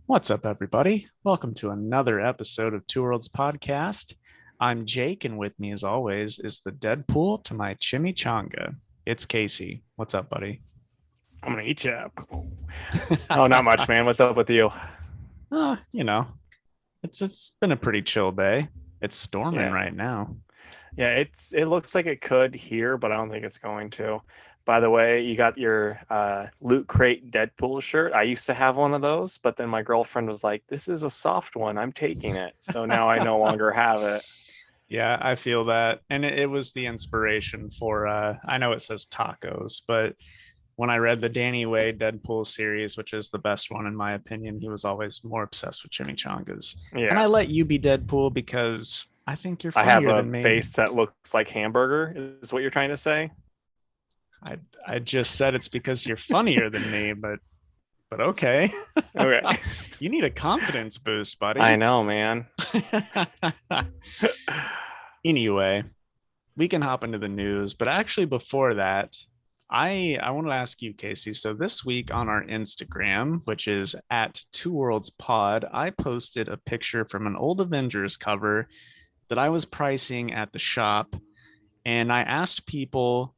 What's up, everybody? Welcome to another episode of Two Worlds Podcast. I'm Jake, and with me, as always, is the Deadpool to my chimichanga. It's Casey. What's up, buddy? I'm gonna eat you. Oh, not much, man. What's up with you? uh, you know, it's been a pretty chill day. It's storming Yeah, right now. yeah. It looks like it could here, but I don't think it's going to. By the way, you got your Loot Crate Deadpool shirt. I used to have one of those, but then my girlfriend was like, "This is a soft one. I'm taking it." So now I no longer have it. Yeah, I feel that. And it was the inspiration for I know it says tacos, but when I read the Danny Way Deadpool series, which is the best one in my opinion, he was always more obsessed with chimichangas. And Yeah, I let you be Deadpool because I think you're I have funnier a than me. face that looks like hamburger. Is what you're trying to say? I just said it's because you're funnier than me, but okay. Okay. You need a confidence boost, I buddy. know, man. Anyway, we can hop into the news, but actually before that, I want to ask you, Casey. So this week on our Instagram, which is at Two Worlds Pod, I posted a picture from an old Avengers cover that I was pricing at the shop, and I asked people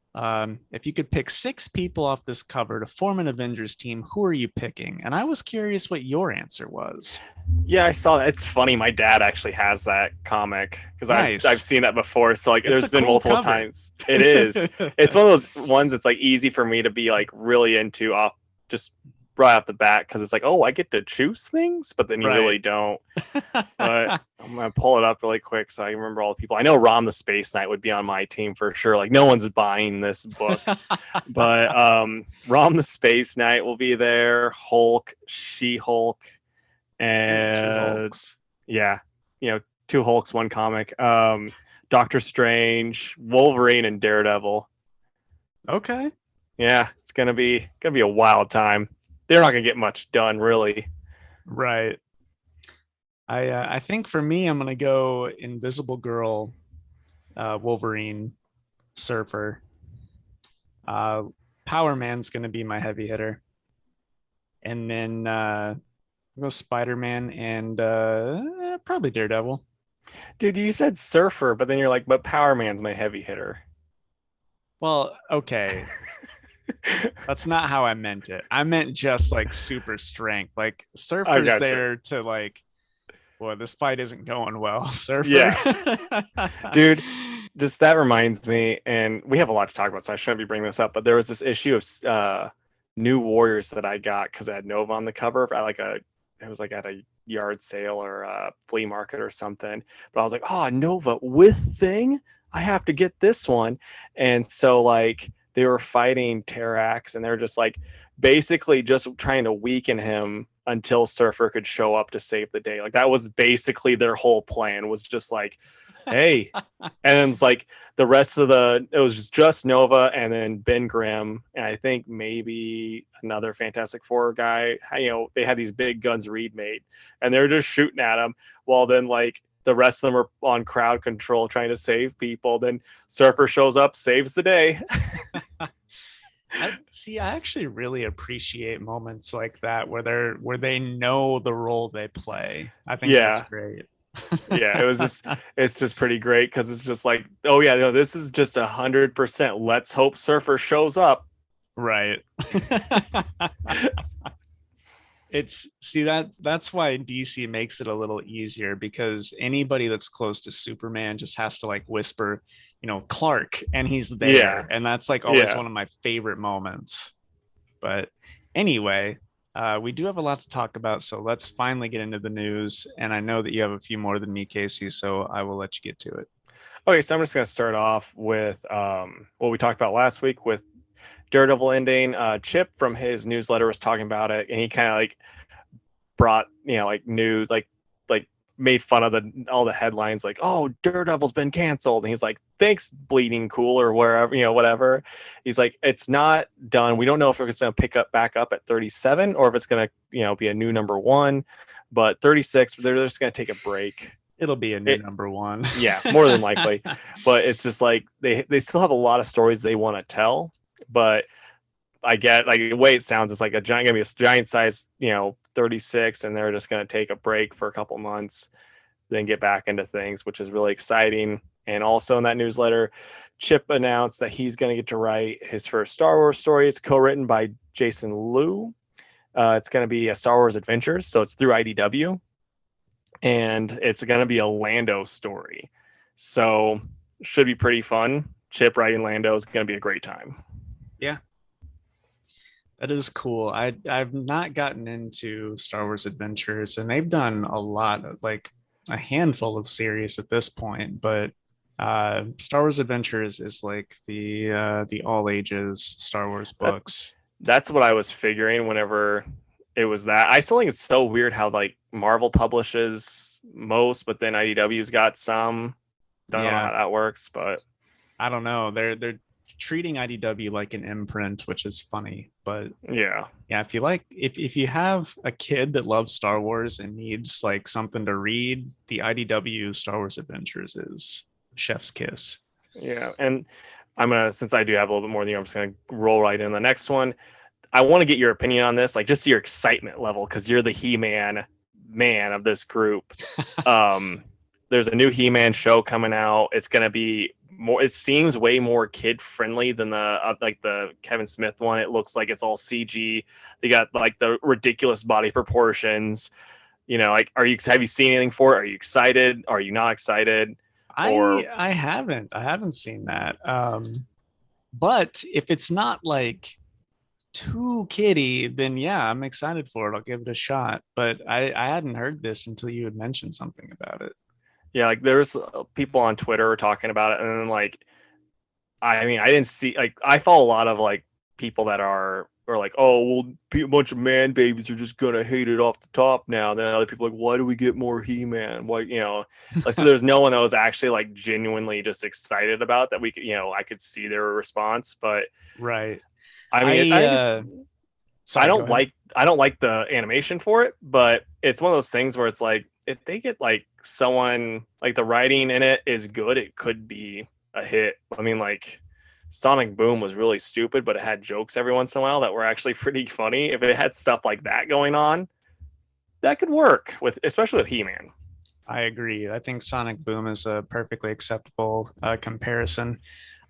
if you could pick six people off this cover to form an Avengers team, who are you picking? And I was curious what your answer was. Yeah, I saw that. It's funny. My dad actually has that comic because I've Nice. seen that before. So like, It's a there's been cool multiple cover. times. It is. It's one of those ones that's like easy for me to be like really into off just right off the bat because it's like, oh, I get to choose things, but then you Right. really don't. But I'm gonna pull it up really quick so I remember all the people. I know Rom the Space Knight would be on my team for sure. Like no one's buying this book, but Rom the Space Knight will be there. Hulk, She Hulk, Ooh, two and Hulks. yeah, two Hulks, one comic. Doctor Strange, Wolverine, and Daredevil. Okay. Yeah, it's gonna be a wild time. They're not gonna get much done, really. Right. I think for me, I'm gonna go Invisible Girl, Wolverine, Surfer. Uh, Power Man's gonna be my heavy hitter, and then I'll go Spider Man and probably Daredevil. Dude, you said Surfer, but then you're like, but Power Man's my heavy hitter. Well, okay, that's not how I meant it. I meant just like super strength. Like I Surfer's gotcha. there to like, boy, this fight isn't going well, Surfer. Yeah, dude. Just that reminds me, and we have a lot to talk about, so I shouldn't be bringing this up. But there was this issue of New Warriors that I got because I had Nova on the cover at like it was like at a yard sale or a flea market or something. But I was like, oh, Nova with thing, I have to get this one. And so like they were fighting Terrax, and they were just like basically just trying to weaken him until Surfer could show up to save the day. Like that was basically their whole plan, was just like, hey. And then it's like the rest of it was just Nova and then Ben Grimm. And I think maybe another Fantastic Four guy. They had these big guns Reed made and they're just shooting at him. While then, like, the rest of them are on crowd control trying to save people. Then Surfer shows up, saves the day. I see. I actually really appreciate moments like that where they know the role they play. I think that's Yeah. great. Yeah, it's just pretty great because it's just like, oh yeah, this is just 100%. Let's hope Surfer shows up. Right. It's see that's why DC makes it a little easier because anybody that's close to Superman just has to like whisper, Clark, and he's there. Yeah, And that's like always yeah. one of my favorite moments. But anyway, we do have a lot to talk about, so let's finally get into the news. And I know that you have a few more than me, Casey, so I will let you get to it. Okay, so I'm just gonna start off with what we talked about last week with Daredevil ending. Chip from his newsletter was talking about it, and he kind of like brought like news, like made fun of all the headlines, like, oh, Daredevil's been canceled, and he's like, thanks, Bleeding Cool or wherever, whatever. He's like, it's not done. We don't know if it's gonna pick up back up at 37 or if it's gonna be a new number one, but 36, they're just gonna take a break. It'll be a new number one. Yeah, more than likely. But it's just like they still have a lot of stories they want to tell, but I get like the way it sounds, it's like gonna be a giant size, 36, and they're just going to take a break for a couple months, then get back into things, which is really exciting. And also in that newsletter, Chip announced that he's going to get to write his first Star Wars story. It's co-written by Jason Liu. It's going to be a Star Wars Adventures, so it's through IDW, and it's going to be a Lando story. So should be pretty fun. Chip writing Lando is going to be a great time. Yeah, that is cool. I've not gotten into Star Wars Adventures, and they've done a lot of, like, a handful of series at this point, but Star Wars Adventures is like the all ages Star Wars books. That's what I was figuring whenever it was that. I still think it's so weird how like Marvel publishes most, but then IDW's got some. Don't know how that works, but I don't know. They're treating IDW like an imprint, which is funny. But yeah, if you have a kid that loves Star Wars and needs like something to read, the IDW Star Wars Adventures is chef's kiss. Yeah, and since I do have a little bit more than you, I'm just gonna roll right in the next one. I want to get your opinion on this, like just your excitement level, because you're the He-Man man of this group. There's a new He-Man show coming out. It's gonna be more. It seems way more kid friendly than the Kevin Smith one. It looks like it's all CG. They got like the ridiculous body proportions. Like, have you seen anything for it? Are you excited? Are you not excited? I haven't seen that. But if it's not like too kiddie, then yeah, I'm excited for it. I'll give it a shot. But I hadn't heard this until you had mentioned something about it. Yeah, like there's people on Twitter talking about it, and then like, I mean, I didn't see, like, I follow a lot of like people that are like, oh, well, a bunch of man babies are just gonna hate it off the top now. And then other people are like, why do we get more He-Man? Why, like, so there's no one that was actually like genuinely just excited about that. We could, I could see their response, but right. I mean, I don't like the animation for it, but it's one of those things where it's like, if they get like someone, like the writing in it is good, it could be a hit. I mean, like Sonic Boom was really stupid, but it had jokes every once in a while that were actually pretty funny. If it had stuff like that going on, that could work especially with He-Man. I agree. I think Sonic Boom is a perfectly acceptable comparison.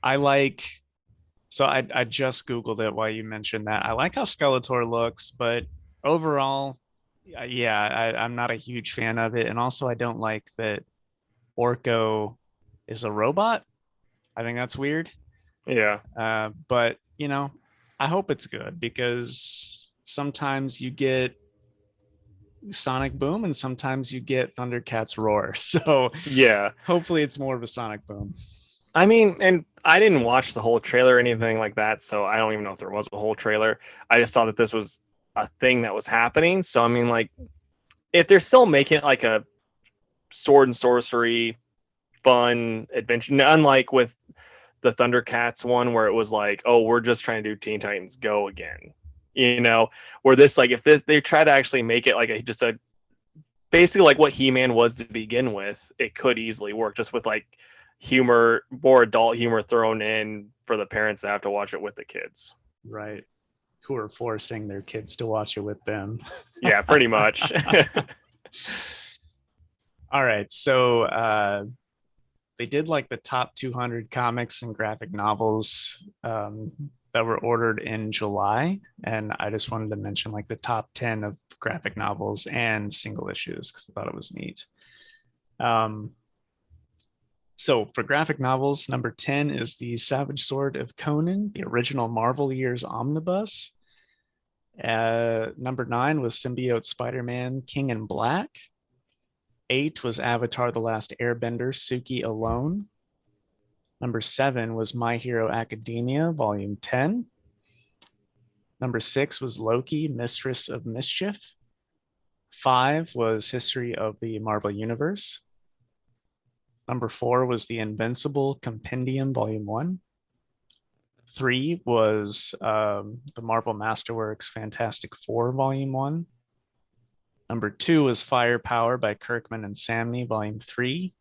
So I just Googled it while you mentioned that. I like how Skeletor looks, but overall, yeah, I'm not a huge fan of it. And also, I don't like that Orko is a robot. I think that's weird. Yeah. But, I hope it's good, because sometimes you get Sonic Boom and sometimes you get Thundercats Roar. So yeah, hopefully it's more of a Sonic Boom. I mean, and I didn't watch the whole trailer or anything like that, so I don't even know if there was a whole trailer. I just saw that this was a thing that was happening. So I mean, like, if they're still making it like a sword and sorcery fun adventure, unlike with the Thundercats one where it was like, oh, we're just trying to do Teen Titans Go again, where this, like, if they try to actually make it like basically like what He-Man was to begin with, it could easily work just with like humor, more adult humor thrown in for the parents that have to watch it with the kids. Right. Who are forcing their kids to watch it with them. Yeah, pretty much. All right. So they did like the top 200 comics and graphic novels that were ordered in July. And I just wanted to mention like the top 10 of graphic novels and single issues because I thought it was neat. So for graphic novels, number 10 is The Savage Sword of Conan, the original Marvel Years omnibus. Number 9 was Symbiote Spider-Man King in Black. 8 was Avatar The Last Airbender Suki Alone. Number 7 was My Hero Academia Volume 10. Number 6 was Loki Mistress of Mischief. 5 was History of the Marvel Universe. Number 4 was The Invincible Compendium Volume 1. 3 was the Marvel Masterworks Fantastic Four Volume 1. Number 2 was Firepower by Kirkman and Samney Volume 3.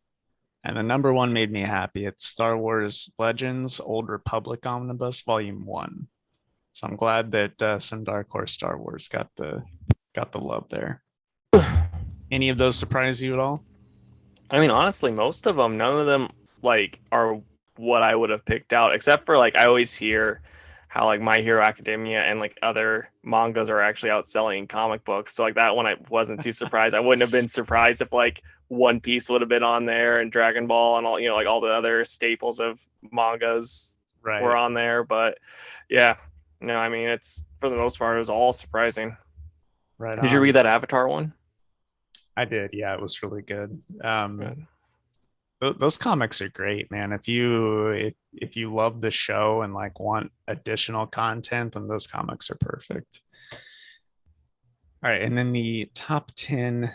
And the number 1 made me happy. It's Star Wars Legends Old Republic Omnibus Volume 1. So I'm glad that some Dark Horse Star Wars got the got the love there. Any of those surprise you at all? I mean, honestly, most of them, none of them like are what I would have picked out, except for like I always hear how like My Hero Academia and like other mangas are actually outselling comic books. So like that one, I wasn't too surprised. I wouldn't have been surprised if like One Piece would have been on there and Dragon Ball and all, you know, like all the other staples of mangas were Right. on there. But yeah, no, I mean, it's for the most part, it was all surprising. Right Did you read on. that Avatar one? I did. Yeah, it was really good. Good. Those comics are great, man. If you love the show and like want additional content, then those comics are perfect. All right, and then the top 10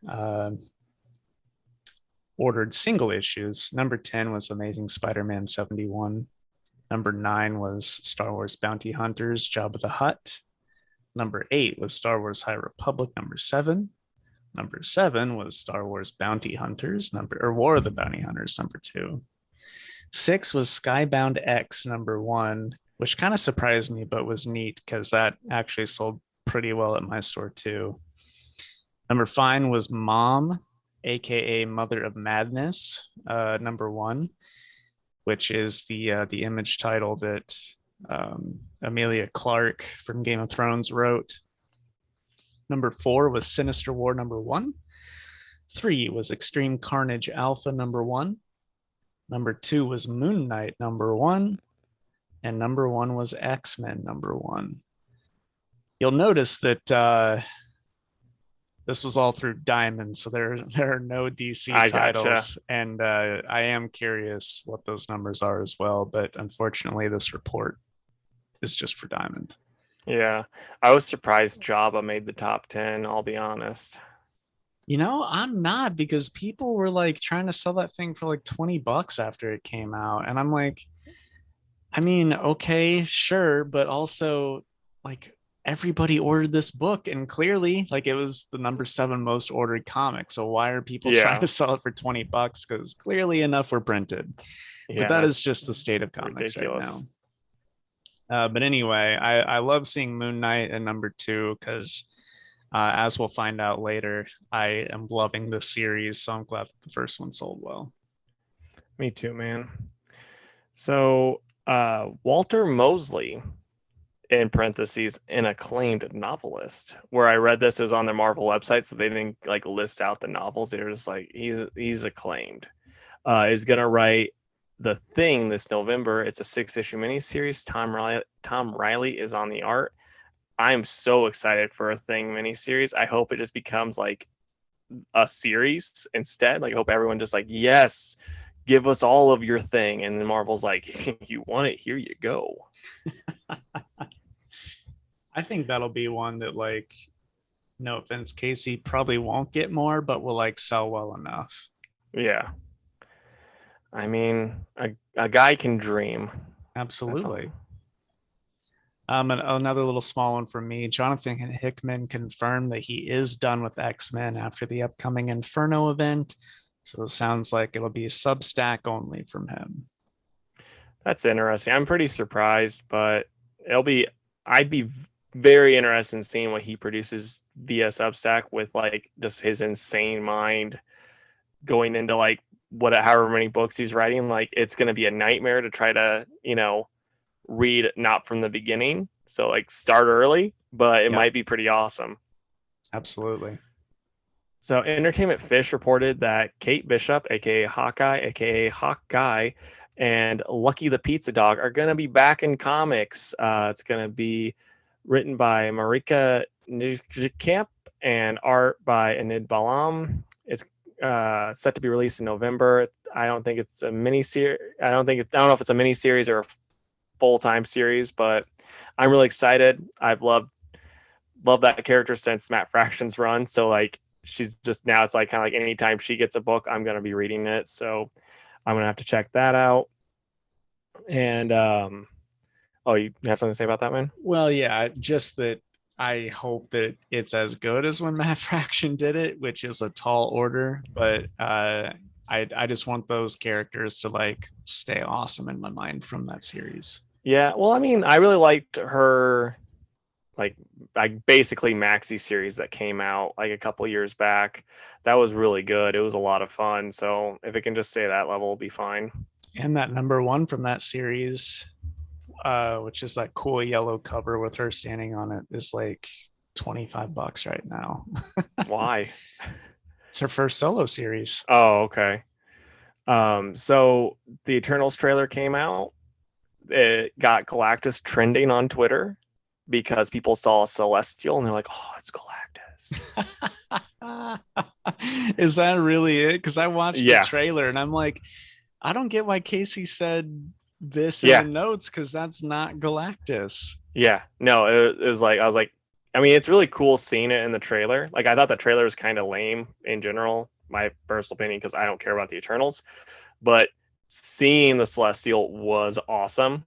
uh, ordered single issues. Number 10 was Amazing Spider-Man 71. Number 9 was Star Wars Bounty Hunters, Jabba the Hutt. Number 8 was Star Wars High Republic, number 7. Number 7 was Star Wars Bounty Hunters, or War of the Bounty Hunters, number 2. 6 was Skybound X, number 1, which kind of surprised me, but was neat because that actually sold pretty well at my store too. Number 5 was Mom, aka Mother of Madness, number 1, which is the image title that Amelia Clark from Game of Thrones wrote. Number 4 was Sinister War number 1. 3 was Extreme Carnage Alpha number 1. Number 2 was Moon Knight number 1. And number 1 was X-Men number 1. You'll notice that this was all through Diamond, so there are no DC I titles, gotcha. and I am curious what those numbers are as well. But unfortunately, this report is just for Diamond. Yeah, I was surprised Jabba made the top 10, I'll be honest. You know, I'm not, because people were like trying to sell that thing for like $20 after it came out. And I'm like, I mean, okay, sure, but also like everybody ordered this book and clearly like it was the number 7 most ordered comic. So why are people trying Yeah, to sell it for $20? Because clearly enough were printed. But yeah, that is that's just the state of comics right now. ridiculous. But anyway, I love seeing Moon Knight at number 2 because as we'll find out later, I am loving the series, so I'm glad the first one sold well. Me too, man. So, Walter Mosley, in parentheses, an acclaimed novelist. Where I read this, it was on their Marvel website, so they didn't like list out the novels. They were just like, he's acclaimed. Is gonna write The Thing this November. It's a 6-issue miniseries. Tom Riley is on the art. I'm so excited for a Thing miniseries. I hope it just becomes like a series instead. Like, I hope everyone just like, yes, give us all of your Thing. And then Marvel's like, you want it? Here you go. I think that'll be one that, like, no offense, Casey, probably won't get more, but will like sell well enough. Yeah. I mean, a guy can dream. That's all. Absolutely. And another little small one from me. Jonathan Hickman confirmed that he is done with X-Men after the upcoming Inferno event. So it sounds like it'll be Substack only from him. That's interesting. I'm pretty surprised, but I'd be very interested in seeing what he produces via Substack with like just his insane mind going into like however many books he's writing. Like, it's going to be a nightmare to try to, read not from the beginning. So like start early, but it Yep, might be pretty awesome. absolutely. So Entertainment Fish reported that Kate Bishop, aka Hawkeye, aka Hawk Guy, and Lucky the Pizza Dog are going to be back in comics. It's going to be written by Marika Nijkamp and art by Enid Balam. It's set to be released in November. I don't think it's a mini series. I don't know if it's a mini series or a full-time series, but I'm really excited. I've loved that character since Matt Fraction's run. So like, she's just now, it's like kind of like anytime she gets a book, I'm going to be reading it. So I'm going to have to check that out. And oh, you have something to say about that, man? Well, yeah, just that I hope that it's as good as when Matt Fraction did it, which is a tall order. But I just want those characters to like stay awesome in my mind from that series. Yeah, well, I mean, I really liked her. like basically maxi series that came out like a couple years back. That was really good. It was a lot of fun. So if it can just stay that level, it'll be fine. And that number one from that series, which is that cool yellow cover with her standing on it, is like $25 right now. Why? It's her first solo series. Oh, okay. So the Eternals trailer came out. It got Galactus trending on Twitter because people saw a Celestial and they're like, "Oh, it's Galactus." Is that really it? Because I watched the Yeah, trailer and I'm like, I don't get why Casey said this in the yeah, notes because that's not Galactus. yeah. No, it was like I was like, I mean, it's really cool seeing it in the trailer. Like I thought the trailer was kind of lame in general, my personal opinion, because I don't care about the Eternals. But seeing the Celestial was awesome.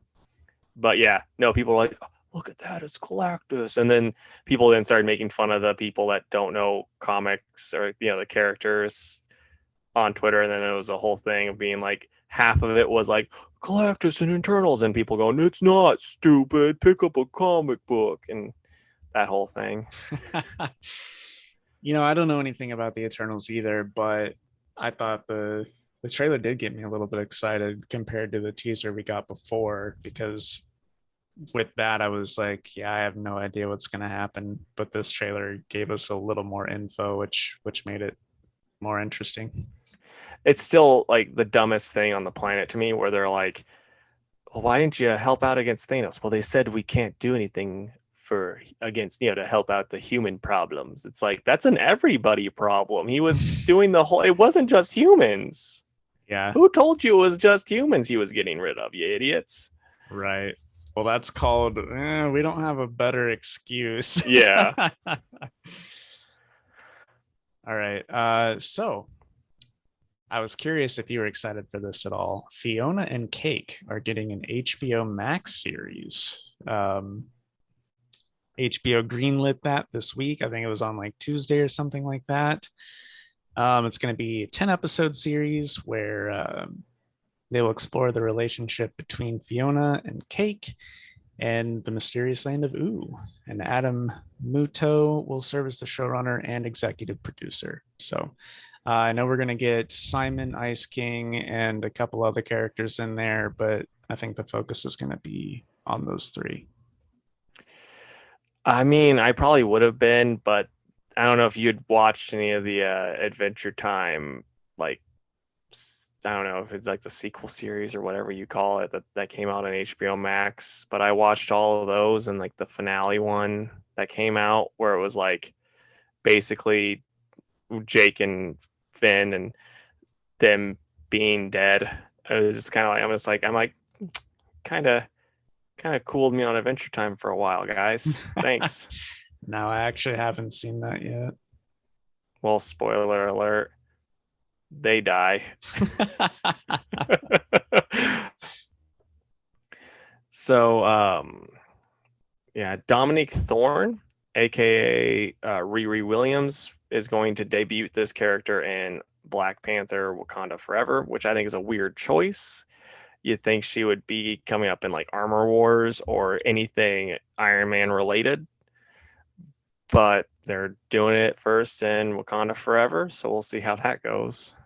But yeah, no, people were like, oh, look at that, it's Galactus. And then people then started making fun of the people that don't know comics or the characters on Twitter. And then it was a whole thing of being like, half of it was like Galactus and Internals, and people going, it's not stupid, pick up a comic book, and that whole thing. I don't know anything about the Eternals either, but I thought the trailer did get me a little bit excited compared to the teaser we got before, because with that I was like, yeah, I have no idea what's going to happen, but this trailer gave us a little more info, which made it more interesting. It's still like the dumbest thing on the planet to me, where they're like, well, why didn't you help out against Thanos? Well, they said we can't do anything against to help out the human problems. It's like, that's an everybody problem. He was doing the whole, it wasn't just humans. Yeah. Who told you it was just humans he was getting rid of, you idiots? Right. Well, that's called we don't have a better excuse. Yeah. All right. So I was curious if you were excited for this at all. Fiona and Cake are getting an HBO Max series. HBO greenlit that this week. I think it was on like Tuesday or something like that. It's going to be a 10-episode series where they will explore the relationship between Fiona and Cake and the mysterious land of Ooh. And Adam Muto will serve as the showrunner and executive producer. So I know we're going to get Simon, Ice King, and a couple other characters in there, but I think the focus is going to be on those three. I mean, I probably would have been, but I don't know if you'd watched any of the Adventure Time, like, I don't know if it's like the sequel series or whatever you call it, that came out on HBO Max, but I watched all of those, and like the finale one that came out where it was like basically Jake and Finn and them being dead. It was just kind of like, I'm like, kind of cooled me on Adventure Time for a while, guys. Thanks. No, I actually haven't seen that yet. Well, spoiler alert, they die. So, yeah, Dominique Thorne, aka Riri Williams, is going to debut this character in Black Panther: Wakanda Forever, which I think is a weird choice. You'd think she would be coming up in like Armor Wars or anything Iron Man related, but they're doing it first in Wakanda Forever, so we'll see how that goes.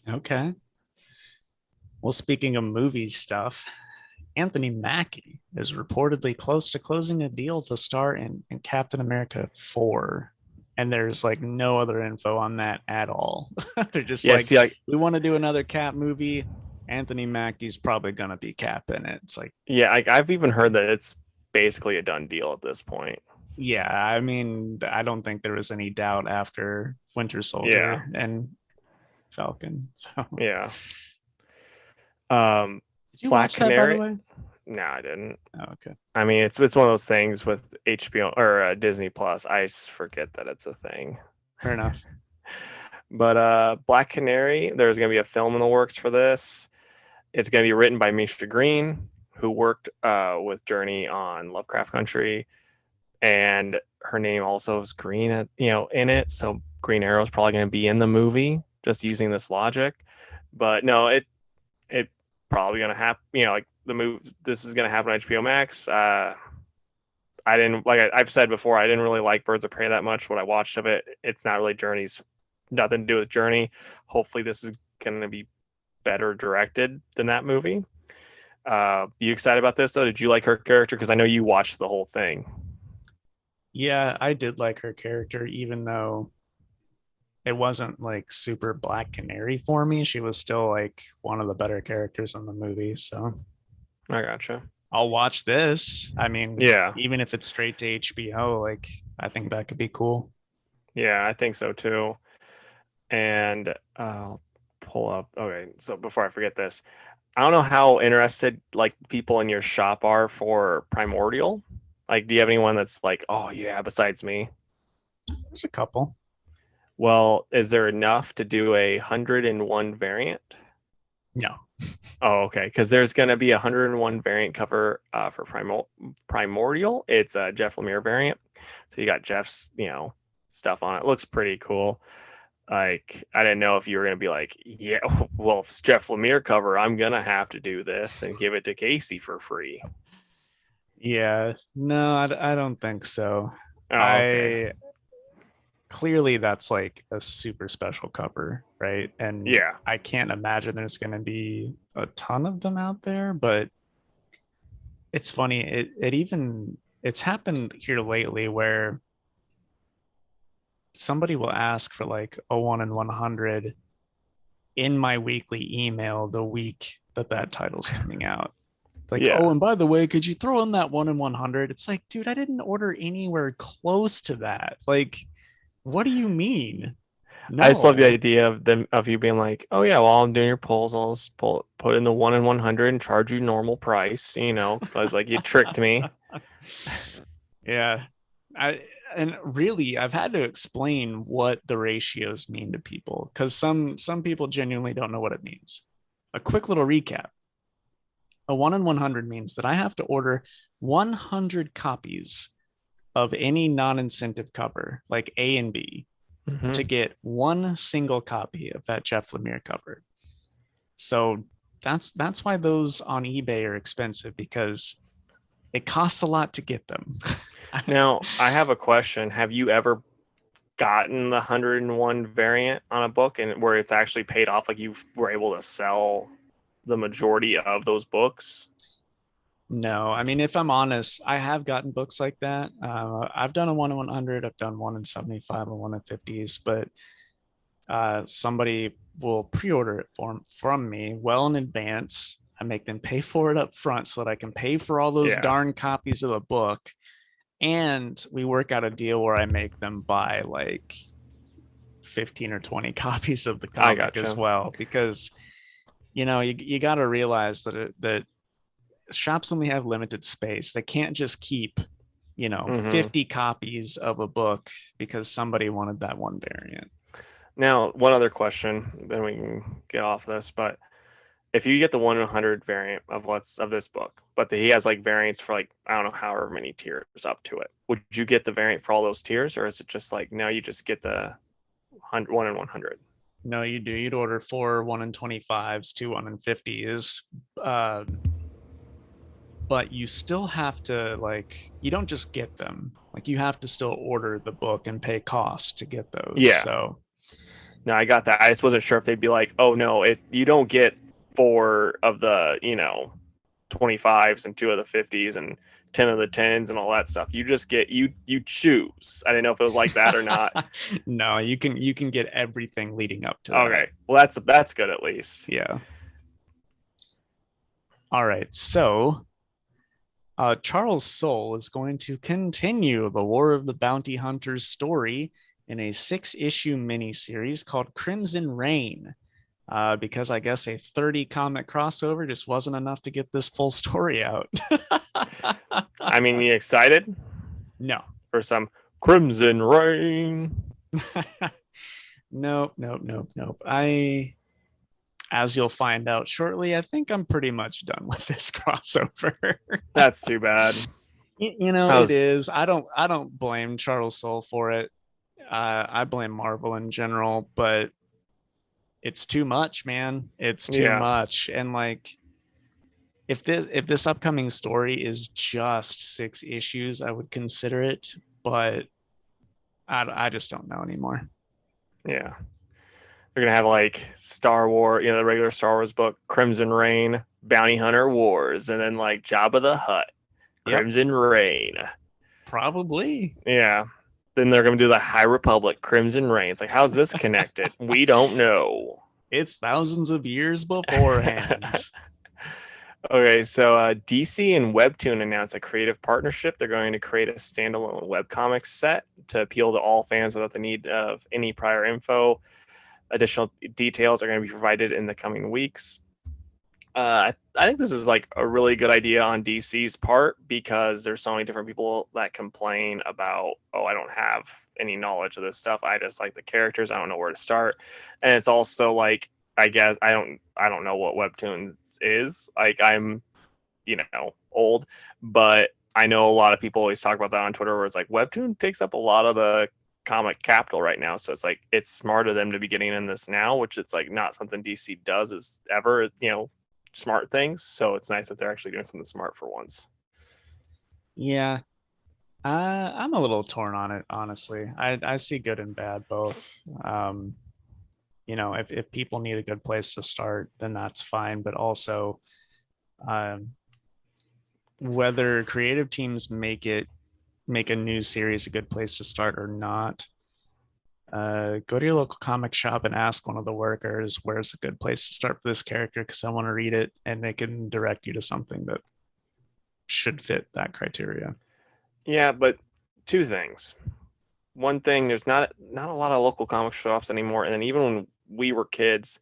Okay. Well, speaking of movie stuff, Anthony Mackie is reportedly close to closing a deal to star in Captain America 4. And there's like no other info on that at all. They're just we want to do another Cap movie. Anthony Mackie's probably going to be Cap in it. It's like, yeah, I've even heard that it's basically a done deal at this point. Yeah, I mean, I don't think there was any doubt after Winter Soldier and Falcon. So yeah. Did you Black watch Canary? That, by the way? No, I didn't. Oh, okay. I mean, it's one of those things with HBO or Disney Plus. I just forget that it's a thing. Fair enough. But Black Canary, there's going to be a film in the works for this. It's going to be written by Misha Green, who worked with Journey on Lovecraft Country, and her name also is Green, in it. So Green Arrow is probably going to be in the movie, just using this logic. But no, it probably going to happen. Like the movie, this is going to happen on HBO Max. I didn't like. I've said before, I didn't really like Birds of Prey that much. What I watched of it, it's not really Journey's. Nothing to do with Journey. Hopefully, this is going to be better directed than that movie. You excited about this though? Did you like her character? Because I know you watched the whole thing. Yeah, I did like her character, even though it wasn't like super Black Canary for me. She was still like one of the better characters in the movie. So I gotcha. I'll watch this. I mean, Yeah, even if it's straight to HBO, like I think that could be cool. yeah, I think so too. And I'll pull up. Okay, so before I forget this, I don't know how interested like people in your shop are for Primordial. Like, do you have anyone that's like, oh yeah, besides me? There's a couple. Well, is there enough to do 101 variant? No. Oh, okay. Because there's going to be 101 variant cover for Primordial. It's a Jeff Lemire variant. So you got Jeff's, stuff on it. Looks pretty cool. Like, I didn't know if you were going to be like, yeah, well, if it's Jeff Lemire cover, I'm going to have to do this and give it to Casey for free. Yeah. No, I don't think so. Oh, okay. I clearly that's like a super special cover, right? And Yeah. I can't imagine there's going to be a ton of them out there, but it's funny. It's happened here lately where somebody will ask for like a 1 in 100 in my weekly email the week that title's coming out. Like, oh, Yeah. and by the way, could you throw in that 1 in 100? It's like, dude, I didn't order anywhere close to that. Like, what do you mean? I just love the No. idea of you being like, oh yeah, while I'm doing your polls, I'll just put in the 1 in 100 and charge you normal price, because like you tricked me. Yeah. I and really I've had to explain what the ratios mean to people because some people genuinely don't know what it means. A quick little recap. A 1 in 100 means that I have to order 100 copies of any non-incentive cover, like A and B, to Hmm. get one single copy of that Jeff Lemire cover. So that's why those on eBay are expensive because it costs a lot to get them. Now, I have a question. Have you ever gotten the 101 variant on a book and where it's actually paid off, like you were able to sell the majority of those books? No, I mean, if I'm honest, I have gotten books like that. I've done a 1 in 100, I've done 1 in 75 and 1 in 50s, but somebody will pre-order it from me well in advance. I make them pay for it up front so that I can pay for all those Yeah, darn copies of the book. And we work out a deal where I make them buy like 15 or 20 copies of the I comic as gotcha. well, because you got to realize that shops only have limited space. They can't just keep Hmm. 50 copies of a book because somebody wanted that one variant. Now, one other question, then we can get off this, but if you get the 1 in 100 variant of this book, but he has like variants for like I don't know however many tiers up to it, would you get the variant for all those tiers, or is it just like now you just get the 1 in 100? No, you do. You'd order 4 1 in 25s, 2 1 in 50s. Uh, but you still have to, like, you don't just get them. Like, you have to still order the book and pay cost to get those. Yeah, So, no, I got that. I just wasn't sure if they'd be like, oh no, you don't get four of the 25s and two of the 50s and 10 of the 10s and all that stuff. You just get you choose. I didn't know if it was like that or not. no, you can get everything leading up to that. Okay, well that's good at least. Yeah. All right. So, Charles Soule is going to continue the War of the Bounty Hunters story in a 6-issue miniseries called Crimson Reign. Because I guess a 30 comic crossover just wasn't enough to get this full story out. I mean, you excited No. for some Crimson Rain? Nope, nope, nope, nope. As you'll find out shortly, I think I'm pretty much done with this crossover. That's too bad. It How's is. I don't blame Charles Soule for it. I blame Marvel in general, but it's too much, man. It's too yeah. much. And like if this upcoming story is just 6 issues, I would consider it, but I just don't know anymore. Yeah. They're gonna have like Star Wars, the regular Star Wars book, Crimson Reign, Bounty Hunter Wars, and then like Jabba the Hutt, Yep, Crimson Reign. probably. Yeah. Then they're gonna do the High Republic, Crimson Reign. It's like, how's this connected? We don't know. It's thousands of years beforehand. Okay, so DC and Webtoon announced a creative partnership. They're going to create a standalone webcomics set to appeal to all fans without the need of any prior info. Additional details are going to be provided in the coming weeks. I think this is like a really good idea on DC's part because there's so many different people that complain about, oh, I don't have any knowledge of this stuff. I just like the characters. I don't know where to start. And it's also like, I guess I don't know what Webtoons is. Like I'm, old, but I know a lot of people always talk about that on Twitter where it's like Webtoon takes up a lot of the comic capital right now. So it's like it's smart of them to be getting in this now, which it's like not something DC does is ever, smart things. So it's nice that they're actually doing something smart for once. Yeah, I'm a little torn on it, honestly. I see good and bad both. If people need a good place to start, then that's fine. But also, um, whether creative teams make a new series a good place to start or not, go to your local comic shop and ask one of the workers where's a good place to start for this character because I want to read it, and they can direct you to something that should fit that criteria. Yeah, but two things. One thing, there's not a lot of local comic shops anymore, and then even when we were kids,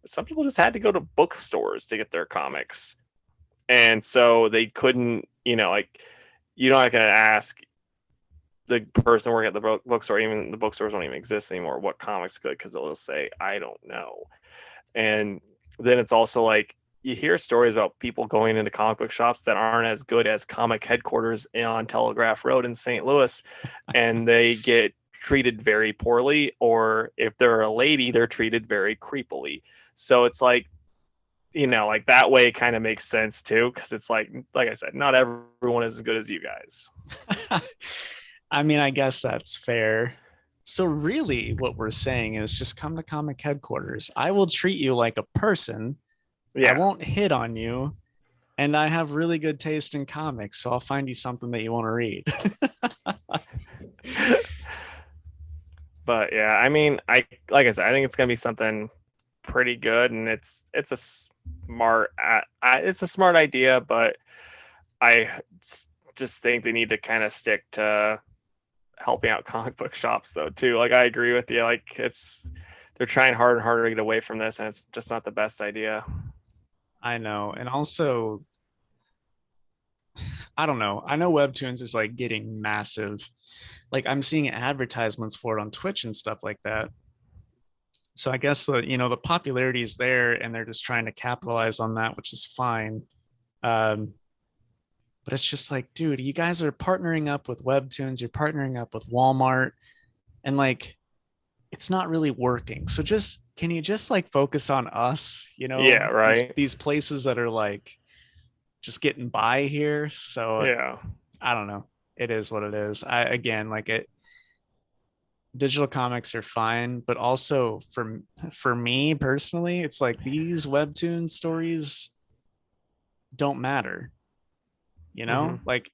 some people just had to go to bookstores to get their comics, and so they couldn't, like you're not gonna ask the person working at the bookstore, even the bookstores don't even exist anymore, what comics good, because they'll just say I don't know. And then it's also like you hear stories about people going into comic book shops that aren't as good as comic headquarters on Telegraph Road in St. Louis, and they get treated very poorly, or if they're a lady, they're treated very creepily. So it's like, like that way it kind of makes sense too, because it's like I said, not everyone is as good as you guys. I mean, I guess that's fair. So really what we're saying is just come to comic headquarters. I will treat you like a person. I Yeah. won't hit on you. And I have really good taste in comics, so I'll find you something that you want to read. But yeah, I mean, like I said, I think it's gonna be something pretty good, and it's a smart idea, but I just think they need to kind of stick to helping out comic book shops though too. Like I agree with you. Like they're trying harder and harder to get away from this, and it's just not the best idea. I know. And also, I don't know. I know Webtoons is like getting massive. Like I'm seeing advertisements for it on Twitch and stuff like that. So I guess the popularity is there, and they're just trying to capitalize on that, which is fine. Um, but it's just like, dude, you guys are partnering up with Webtoons, you're partnering up with Walmart, and like it's not really working. So just can you just like focus on us, Yeah, right. these places that are like just getting by here. So Yeah. I don't know. It is what it is. I again like it digital comics are fine, but also for me personally, it's like these webtoon stories don't matter. Mm-hmm. Like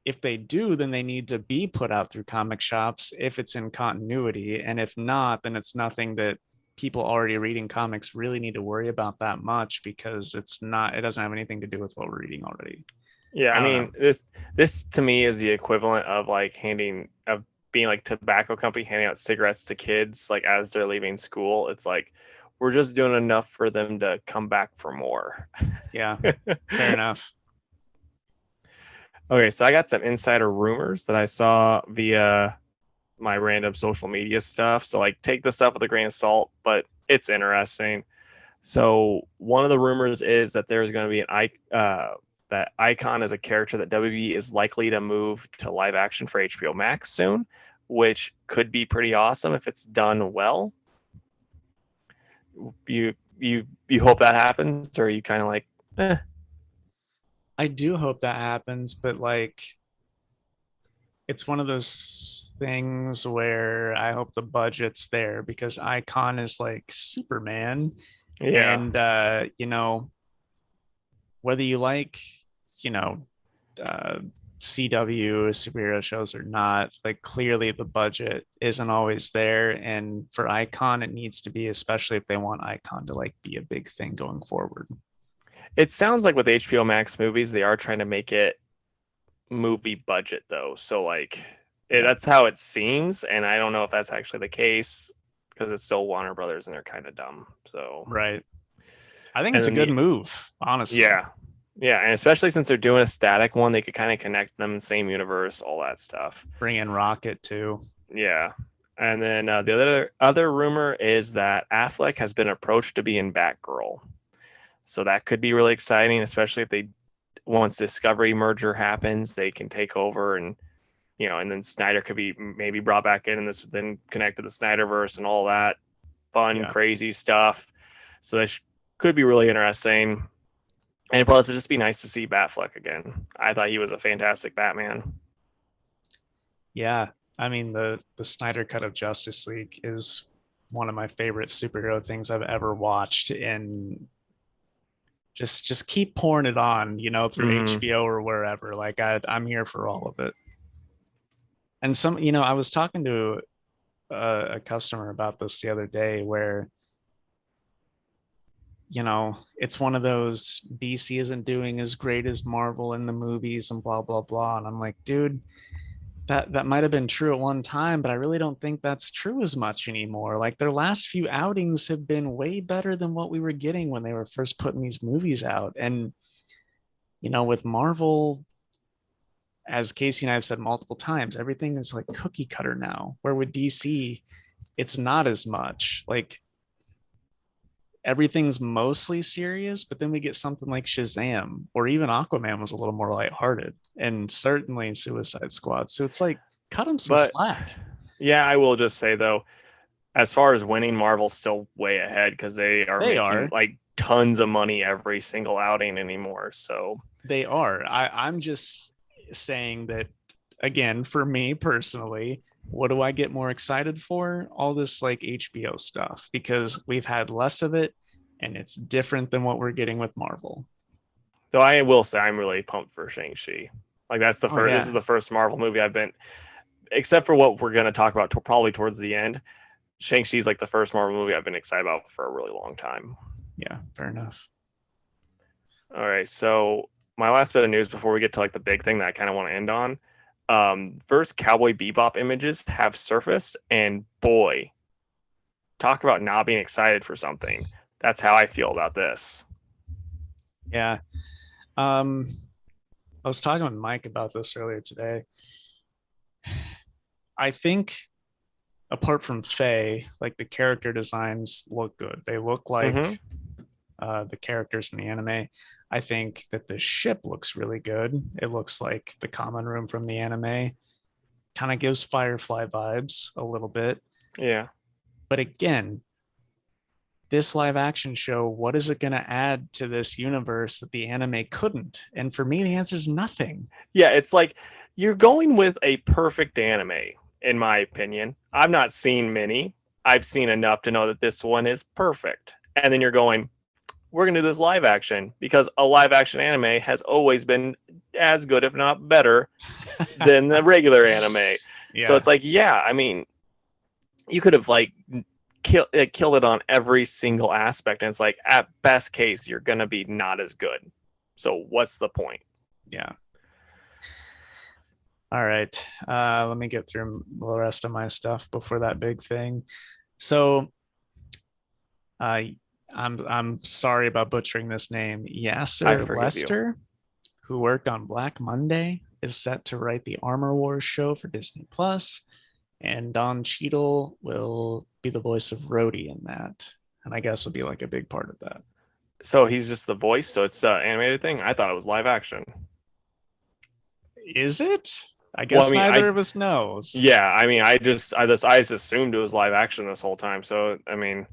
if they do, then they need to be put out through comic shops if it's in continuity. And if not, then it's nothing that people already reading comics really need to worry about that much because it doesn't have anything to do with what we're reading already. Yeah, I I don't mean, know. this to me is the equivalent of like being like tobacco company handing out cigarettes to kids like as they're leaving school. It's like we're just doing enough for them to come back for more. Yeah, fair enough. Okay, so I got some insider rumors that I saw via my random social media stuff. So like take this stuff with a grain of salt, but it's interesting. So one of the rumors is that there's going to be that Icon is a character that WB is likely to move to live action for HBO Max soon, which could be pretty awesome if it's done well. You hope that happens, or are you kind of like, eh? I do hope that happens, but like it's one of those things where I hope the budget's there because Icon is like Superman. Yeah. And whether you like, you know, uh CW superhero shows or not, like clearly the budget isn't always there. And for Icon, it needs to be, especially if they want Icon to like be a big thing going forward. It sounds like with HBO Max movies, they are trying to make it movie budget though. So like Yeah, that's how it seems, and I don't know if that's actually the case because it's still Warner Brothers and they're kind of dumb. So right. I think and it's a then good move, honestly. yeah. Yeah, and especially since they're doing a static one, they could kind of connect them, same universe, all that stuff. Bring in Rocket too. Yeah. And then the other rumor is that Affleck has been approached to be in Batgirl. So that could be really exciting, especially if they once Discovery merger happens, they can take over and and then Snyder could be maybe brought back in and this then connect to the Snyderverse and all that fun, Yeah. crazy stuff. So that could be really interesting. And plus, it'd just be nice to see Batfleck again. I thought he was a fantastic Batman. Yeah. I mean, the Snyder cut of Justice League is one of my favorite superhero things I've ever watched. And just keep pouring it on, through Mm-hmm. HBO or wherever. Like I'm here for all of it. And I was talking to a customer about this the other day where, it's one of those DC isn't doing as great as Marvel in the movies and blah, blah, blah. And I'm like, dude, that might have been true at one time, but I really don't think that's true as much anymore. Like their last few outings have been way better than what we were getting when they were first putting these movies out. And, with Marvel, as Casey and I have said multiple times, everything is like cookie cutter now. Where with DC, it's not as much. Like everything's mostly serious, but then we get something like Shazam or even Aquaman was a little more lighthearted, and certainly Suicide Squad. So it's like cut them some But slack. yeah, I will just say though, as far as winning, Marvel's still way ahead because they are They making are. like tons of money every single outing anymore. So They are. I'm just saying that again, for me personally, what do I get more excited for? All this like HBO stuff because we've had less of it and it's different than what we're getting with Marvel. though I will say I'm really pumped for Shang-Chi. Like that's the Oh first. This is yeah. the first Marvel movie I've been, except for what we're gonna talk about probably towards the end. Shang-Chi's like the first Marvel movie I've been excited about for a really long time. Yeah, fair enough. All right, so my last bit of news before we get to like the big thing that I kind of want to end on. First Cowboy Bebop images have surfaced, and boy, talk about not being excited for something. That's how I feel about this. Yeah. Um I was talking with Mike about this earlier today. I think apart from Faye, like the character designs look good. They look like Mm-hmm. the characters in the anime. I think that the ship looks really good. It looks like the common room from the anime. Kind of gives Firefly vibes a little bit. Yeah. But again, this live action show, what is it going to add to this universe that the anime couldn't? And for me, the answer is nothing. Yeah, it's like you're going with a perfect anime, in my opinion. I've not seen many. I've seen enough to know that this one is perfect. And then you're going, we're going to do this live action because a live action anime has always been as good, if not better, than the regular anime. So Yeah. it's like, yeah, I mean, you could have like killed it on every single aspect. And it's like, at best case, you're going to be not as good. So what's the point? Yeah. All right. Let me get through the rest of my stuff before that big thing. So, uh, I'm sorry about butchering this name. I Yasser forgive you. Lester, who worked on Black Monday, is set to write the Armor Wars show for Disney Plus, and Don Cheadle will be the voice of Rhodey in that, and I guess will be like a big part of that. So he's just the voice, so it's an animated thing. I thought it was live action. Is it? I Well, I guess mean, neither of us knows. yeah, I mean, I just assumed it was live action this whole time. So I mean,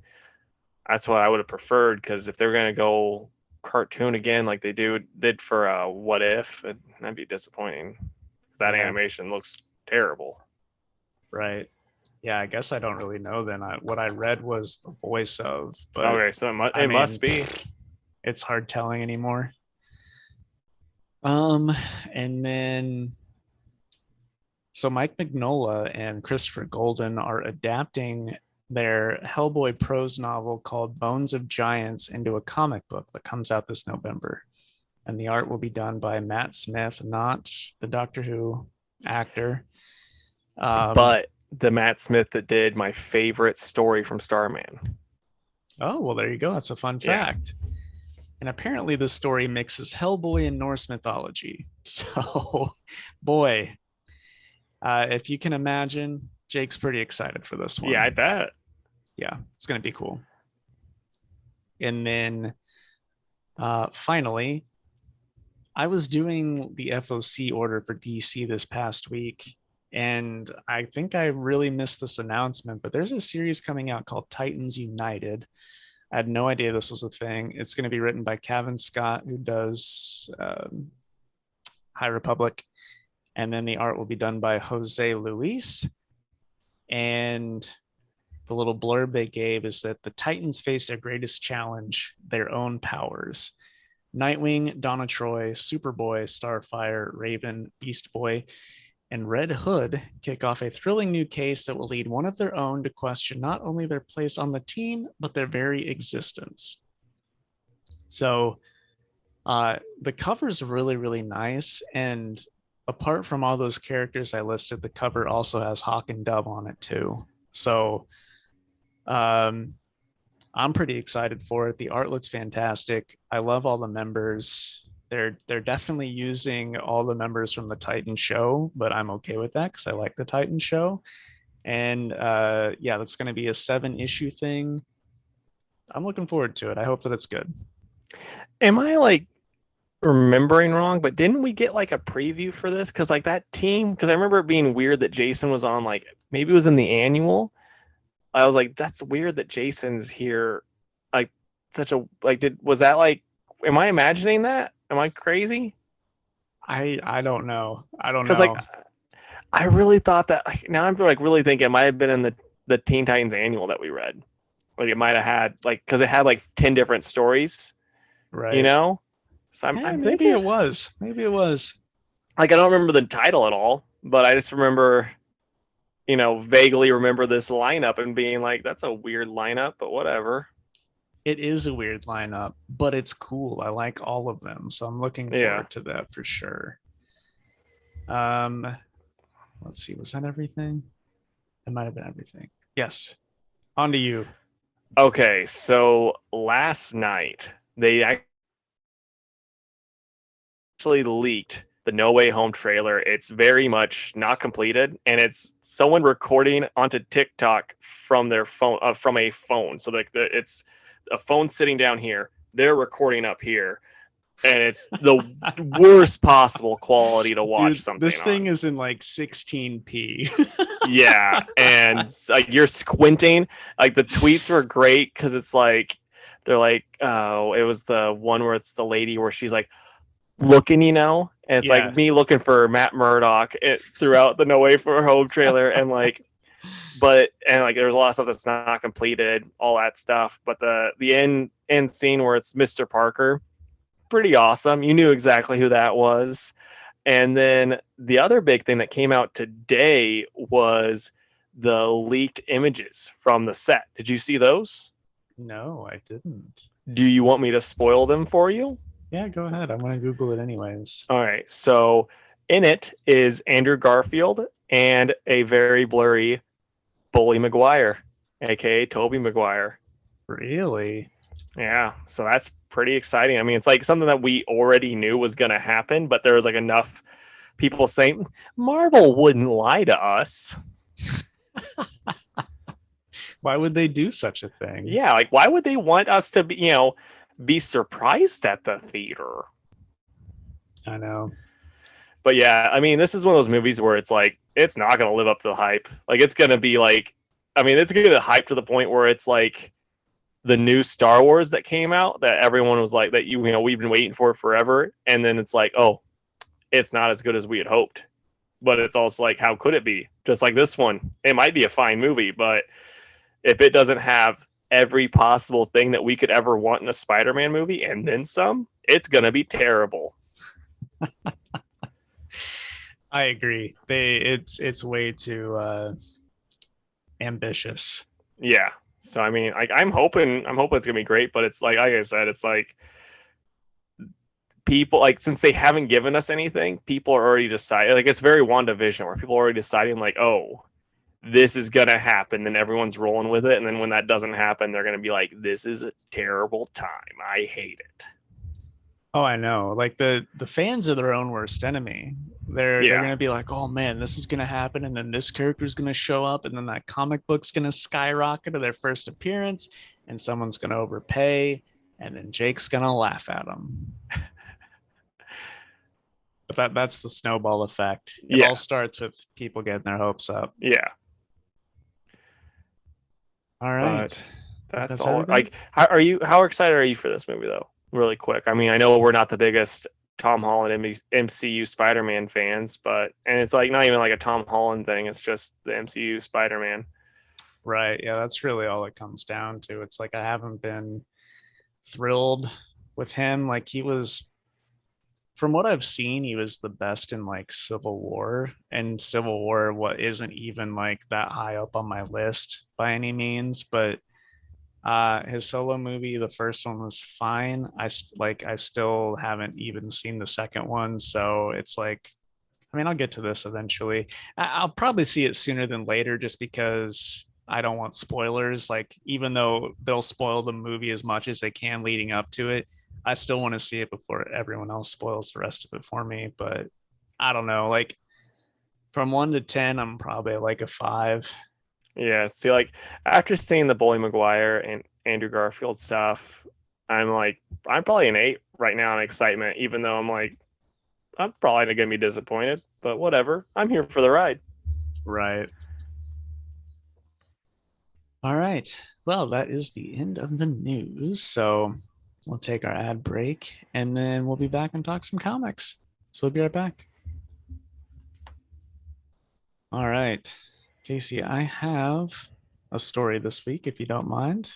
that's what I would have preferred because if they're gonna go cartoon again, like they did for What If. That'd be disappointing. That animation looks terrible. Right. Yeah, I guess I don't really know then. What I read was the voice of, but okay, so it must be. It's hard telling anymore. And then so Mike Mignola and Christopher Golden are adapting their Hellboy prose novel called Bones of Giants into a comic book that comes out this November. And the art will be done by Matt Smith, not the Doctor Who actor. But the Matt Smith that did my favorite story from Starman. Oh, well, there you go. That's a fun fact. And apparently this story mixes Hellboy and Norse mythology. So, boy, if you can imagine, Jake's pretty excited for this one. Yeah, I bet. Yeah, it's going to be cool. And then finally, I was doing the FOC order for DC this past week, and I think I really missed this announcement, but there's a series coming out called Titans United. I had no idea this was a thing. It's going to be written by Kevin Scott, who does High Republic. And then the art will be done by Jose Luis. And the little blurb they gave is that the Titans face their greatest challenge, their own powers. Nightwing, Donna Troy, Superboy, Starfire, Raven, Beast Boy, and Red Hood kick off a thrilling new case that will lead one of their own to question not only their place on the team, but their very existence. So the cover is really, really nice. And apart from all those characters I listed, the cover also has Hawk and Dove on it too. So I'm pretty excited for it. The art looks fantastic. I love all the members. They're definitely using all the members from the Titan show, but I'm okay with that because I like the Titan show. And yeah, that's going to be a 7-issue thing. I'm looking forward to it. I hope that it's good. Am I like remembering wrong? But didn't we get like a preview for this? Because like that team, because I remember it being weird that Jason was on, like maybe it was in the annual. I was like, that's weird that Jason's here. Like such a like was that like, am I imagining that? Am I crazy? I don't know. I don't know. Because like I really thought that, like, now I'm like really thinking it might have been in the Teen Titans annual that we read. Like it might have had like, because it had like 10 different stories, right? You know, so I'm maybe thinking it was. Maybe it was. Like I don't remember the title at all, but I just remember, vaguely remember this lineup and being like, that's a weird lineup, but whatever. It is a weird lineup, but it's cool. I like all of them, so I'm looking forward to that for sure. Let's see, was that everything? It might have been everything. Yes. On to you. Okay, so last night they actually leaked the No Way Home trailer. It's very much not completed, and it's someone recording onto TikTok from their phone, from a phone. So like it's a phone sitting down here, they're recording up here, and it's the worst possible quality to watch. Dude, something this thing is in like 16p. Yeah, and like you're squinting. Like the tweets were great because it's like they're like, oh, it was the one where it's the lady where she's like looking, and it's like me looking for Matt Murdock throughout the No Way for Home trailer, and like there's a lot of stuff that's not completed, all that stuff. But the end scene where it's Mr. Parker, pretty awesome. You knew exactly who that was. And then the other big thing that came out today was the leaked images from the set. Did you see those? No, I didn't. Do you want me to spoil them for you? Yeah, go ahead. I'm going to Google it anyways. All right. So in it is Andrew Garfield and a very blurry Bully Maguire, aka Tobey Maguire. Really? Yeah. So that's pretty exciting. I mean, it's like something that we already knew was going to happen, but there was like enough people saying Marvel wouldn't lie to us. Why would they do such a thing? Yeah, like why would they want us to be surprised at the theater? I know. But yeah, I mean, this is one of those movies where it's like it's not going to live up to the hype. Like it's going to be like, I mean, it's going to hype to the point where it's like the new Star Wars that came out that everyone was like that you know we've been waiting for forever, and then it's like, oh, it's not as good as we had hoped. But it's also like, how could it be? Just like this one, it might be a fine movie, but if it doesn't have every possible thing that we could ever want in a Spider-Man movie and then some, it's gonna be terrible. I agree. It's way too ambitious. Yeah. So I mean, like I'm hoping it's gonna be great, but it's like I said, it's like people like since they haven't given us anything, people are already deciding. Like it's very WandaVision where people are already deciding like, oh, this is gonna happen, then everyone's rolling with it, and then when that doesn't happen, they're gonna be like, this is a terrible time. I hate it. Oh, I know. Like the fans are their own worst enemy. They're gonna be like, oh man, this is gonna happen, and then this character's gonna show up, and then that comic book's gonna skyrocket to their first appearance, and someone's gonna overpay, and then Jake's gonna laugh at them. But that's the snowball effect. It all starts with people getting their hopes up. Yeah. All right. But that's all. Everything? Like, how excited are you for this movie though? Really quick. I mean, I know we're not the biggest Tom Holland MCU Spider-Man fans, and it's like not even like a Tom Holland thing. It's just the MCU Spider-Man. Right. Yeah, that's really all it comes down to. It's like I haven't been thrilled with him. Like he was, from what I've seen, he was the best in like Civil War, and Civil War what isn't even like that high up on my list by any means, but his solo movie, the first one was fine. I still haven't even seen the second one, so it's like, I mean, I'll get to this eventually. I'll probably see it sooner than later just because I don't want spoilers. Like, even though they'll spoil the movie as much as they can leading up to it, I still want to see it before everyone else spoils the rest of it for me. But I don't know, like from 1 to 10, I'm probably like a 5. Yeah, see, like after seeing the Bully Maguire and Andrew Garfield stuff, I'm probably an 8 right now in excitement, even though I'm probably gonna be disappointed, but whatever. I'm here for the ride. Right. All right. Well, that is the end of the news. So we'll take our ad break and then we'll be back and talk some comics. So we'll be right back. All right. Casey, I have a story this week, if you don't mind.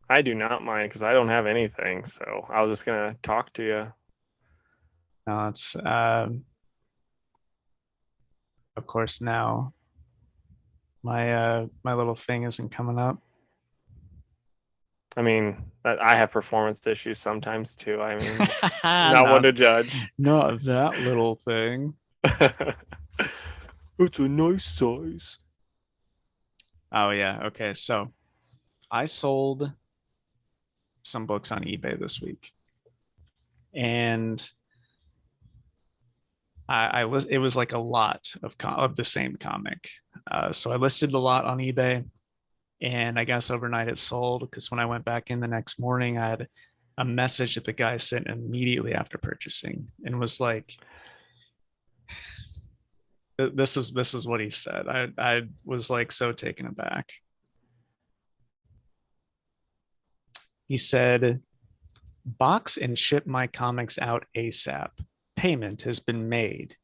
I do not mind because I don't have anything. So I was just going to talk to you. No, it's, of course, now my little thing isn't coming up. I mean, I have performance issues sometimes too. I mean, not one to judge. Not that little thing. It's a nice size. Oh, yeah. Okay. So I sold some books on eBay this week. And it was like a lot of the same comic. So I listed the lot on eBay. And I guess overnight it sold because when I went back in the next morning, I had a message that the guy sent immediately after purchasing and was like, this is what he said. I was like so taken aback. He said, box and ship my comics out ASAP. Payment has been made.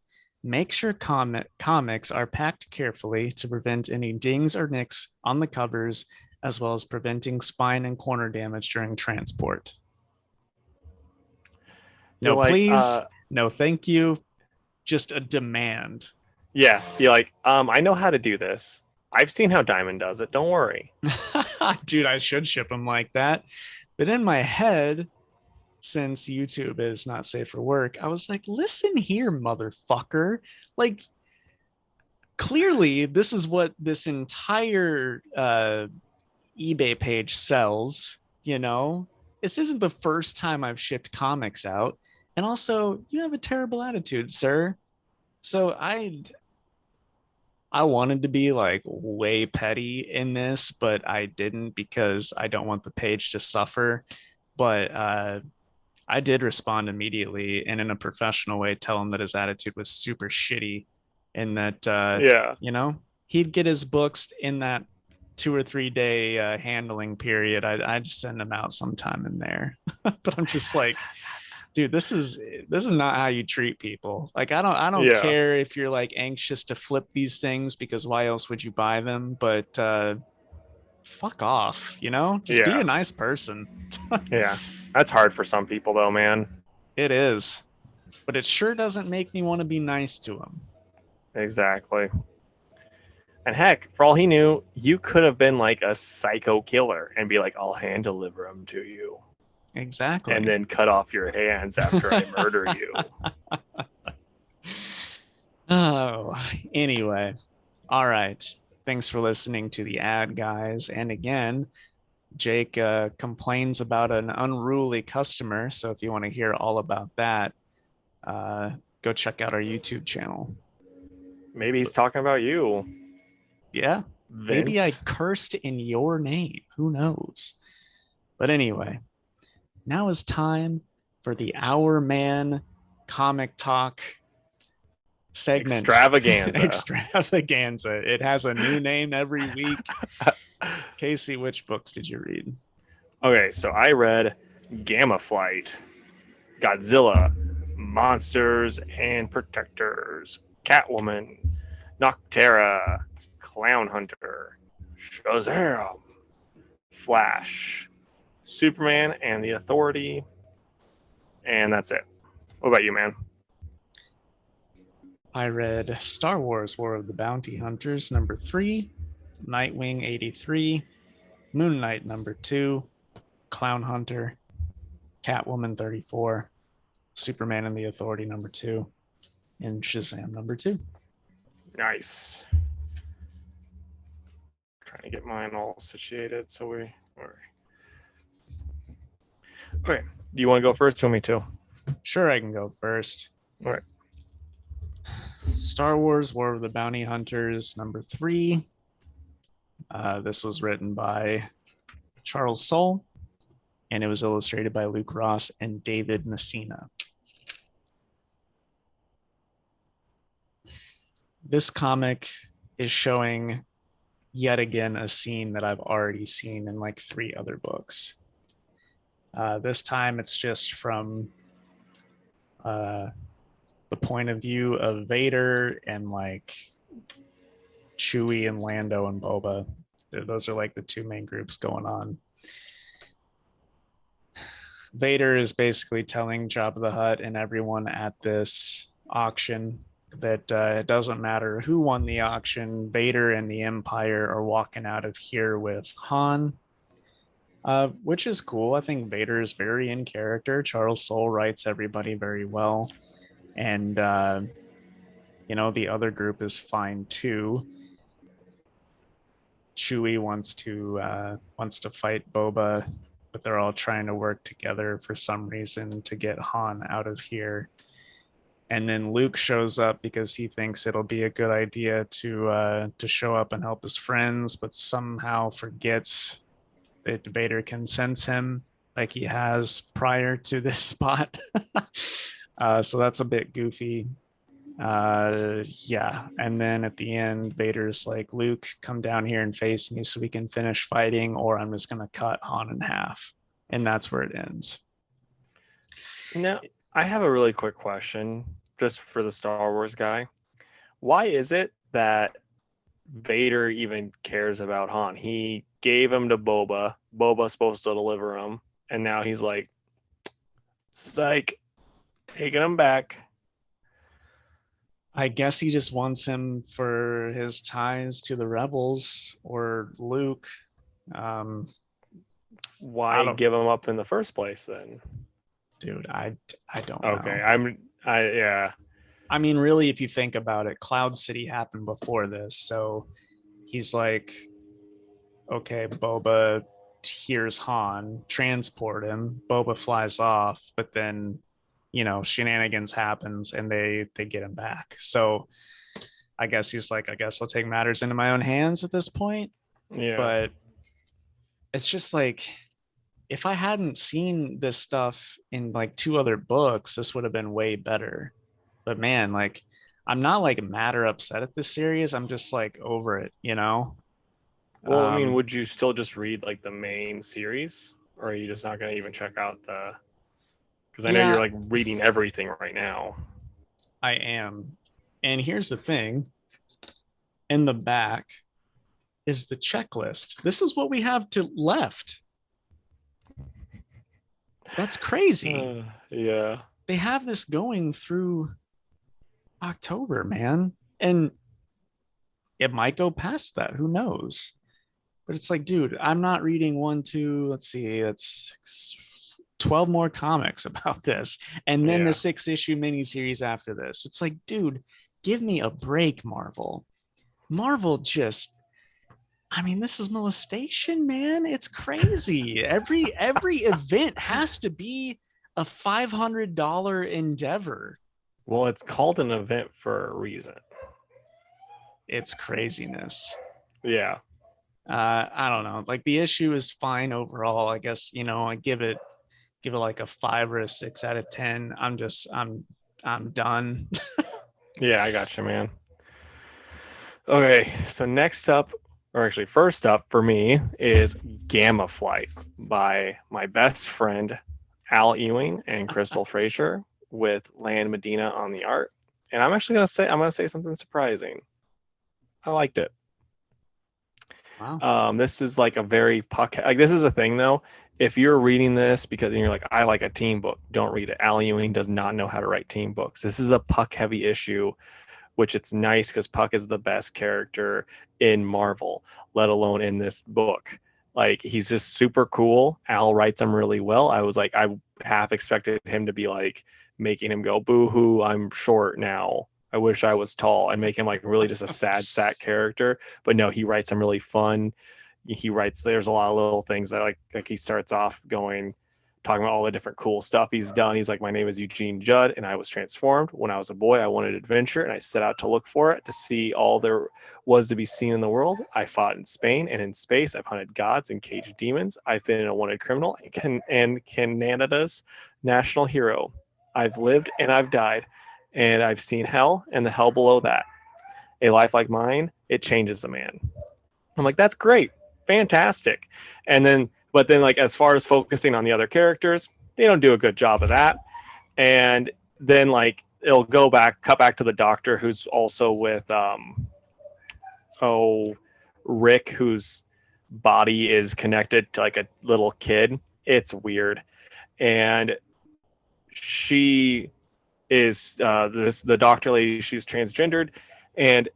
Make sure comics are packed carefully to prevent any dings or nicks on the covers, as well as preventing spine and corner damage during transport. No, like, please. No, thank you. Just a demand. Yeah, be like, I know how to do this. I've seen how Diamond does it. Don't worry. Dude, I should ship him like that. But in my head, since YouTube is not safe for work, I was like, listen here, motherfucker. Like, clearly, this is what this entire eBay page sells, you know? This isn't the first time I've shipped comics out. And also, you have a terrible attitude, sir. So I wanted to be like way petty in this, but I didn't because I don't want the page to suffer. But I did respond immediately and in a professional way, tell him that his attitude was super shitty and that, you know, he'd get his books in that 2 or 3 day handling period, I'd send them out sometime in there. But I'm just like, dude, this is not how you treat people. Like I don't Yeah, care if you're like anxious to flip these things, because why else would you buy them? But fuck off, just be yeah, a nice person. yeah. That's hard for some people though, man. It is, but it sure doesn't make me want to be nice to them. Exactly. And heck, for all he knew, you could have been like a psycho killer and be like, I'll hand deliver him to you. And Exactly. then cut off your hands after I murder you. Oh, anyway. All right. Thanks for listening to the ad, guys. And again, Jake complains about an unruly customer. So if you want to hear all about that, uh, go check out our YouTube channel. Maybe he's talking about you, Yeah, maybe I Vince. cursed in your name. Who knows? But anyway, now is time for the Hour Man comic talk segment. Extravaganza. Extravaganza. It has a new name every week. Casey, which books did you read? Okay, so I read Gamma Flight, Godzilla, Monsters and Protectors, Catwoman, Nocterra, Clownhunter, Shazam, Flash, Superman and the Authority, and that's it. What about you, man? I read Star Wars War of the Bounty Hunters number 3, Nightwing 83, Moon Knight number 2, Clownhunter, Catwoman 34, Superman and the Authority number 2, and Shazam number 2. Nice. Trying to get mine all situated so we. Okay. Do you want to go first? Do you want me to? Sure, I can go first. All right. Star Wars War of the Bounty Hunters number 3. This was written by Charles Soule, and it was illustrated by Luke Ross and David Messina. This comic is showing yet again a scene that I've already seen in like 3 other books. This time it's just from the point of view of Vader and like Chewie and Lando and Boba. Those are like the 2 main groups going on. Vader is basically telling Jabba the Hutt and everyone at this auction that it doesn't matter who won the auction, Vader and the Empire are walking out of here with Han, which is cool. I think Vader is very in character. Charles Soule writes everybody very well. And, the other group is fine too. Chewie wants to fight Boba, but they're all trying to work together for some reason to get Han out of here. And then Luke shows up because he thinks it'll be a good idea to show up and help his friends, but somehow forgets that Vader can sense him like he has prior to this spot. So that's a bit goofy. Yeah. And then at the end, Vader's like, Luke, come down here and face me so we can finish fighting, or I'm just going to cut Han in half. And that's where it ends. Now, I have a really quick question just for the Star Wars guy. Why is it that Vader even cares about Han? He gave him to Boba. Boba's supposed to deliver him. And now he's like, psych, taking him back. I guess he just wants him for his ties to the rebels or Luke. Why give him up in the first place then? Dude, I don't know. Okay, yeah. I mean, really, if you think about it, Cloud City happened before this. So he's like, okay, Boba hears Han, transport him, Boba flies off, but then shenanigans happens and they get him back. So I guess he's like, I guess I'll take matters into my own hands at this point. Yeah. But it's just like, if I hadn't seen this stuff in like 2 other books, this would have been way better. But man, like, I'm not like mad or upset at this series. I'm just like over it. Well, I mean, would you still just read like the main series, or are you just not going to even check out the? Because I know you're Yeah, like reading everything right now. I am. And here's the thing, in the back is the checklist. This is what we have to left. That's crazy. Yeah. They have this going through October, man. And it might go past that. Who knows? But it's like, dude, I'm not reading one, two, let's see, that's 12 more comics about this. And then the Yeah. 6 issue miniseries after this. It's like, dude, give me a break, Marvel. Marvel just, I mean, this is molestation, man. It's crazy. Every event has to be a $500 endeavor. Well, it's called an event for a reason. It's craziness. Yeah. I don't know. Like the issue is fine overall. I guess, I give it like a 5 or a 6 out of 10. I'm done. Yeah, I got you, man. Okay, so next up, or actually first up for me, is Gamma Flight by my best friend Al Ewing and Crystal Frazier, with Lan Medina on the art. And I'm gonna say something surprising. I liked it. Wow. This is like a very puck. Like this is a thing though. If you're reading this because you're like, I like a team book, don't read it. Al Ewing does not know how to write team books. This is a puck heavy issue, which it's nice because Puck is the best character in Marvel, let alone in this book. Like he's just super cool. Al writes him really well. I was like, I half expected him to be like making him go, boo hoo, I'm short now. I wish I was tall, and make him like really just a sad sack character. But no, he writes him really fun. He writes, there's a lot of little things that like he starts off going, talking about all the different cool stuff he's done. He's like, my name is Eugene Judd, and I was transformed. When I was a boy, I wanted adventure, and I set out to look for it, to see all there was to be seen in the world. I fought in Spain and in space. I've hunted gods and caged demons. I've been a wanted criminal and Canada's national hero. I've lived and I've died, and I've seen hell and the hell below that. A life like mine, it changes a man. I'm like, that's great. Fantastic. But then like as far as focusing on the other characters, they don't do a good job of that. And then like it'll cut back to the doctor, who's also with Rick, whose body is connected to like a little kid. It's weird. And she is the doctor lady, she's transgendered. And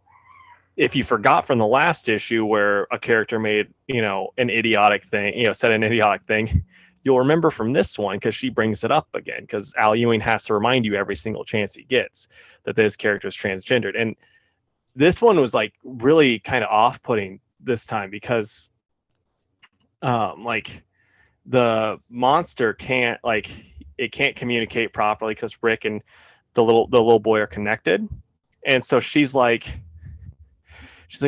if you forgot from the last issue where a character made, an idiotic thing, said an idiotic thing, you'll remember from this one because she brings it up again, because Al Ewing has to remind you every single chance he gets that this character is transgendered. And this one was like really kind of off-putting this time because like the monster can't communicate properly because Rick and the little boy are connected. And so she's like,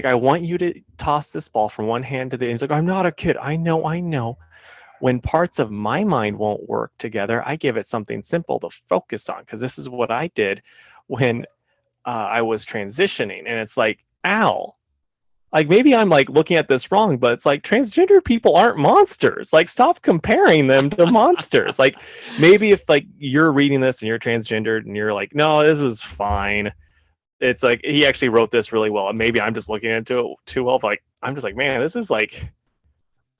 I want you to toss this ball from one hand to the other. He's like, I'm not a kid. I know. When parts of my mind won't work together, I give it something simple to focus on, because this is what I did when I was transitioning. And it's like, ow. Like maybe I'm like looking at this wrong, but it's like transgender people aren't monsters. Like stop comparing them to monsters. Like maybe if like you're reading this and you're transgendered and you're like, no, this is fine. It's like he actually wrote this really well, and maybe I'm just looking into it too well. Like I'm just like, man, this is like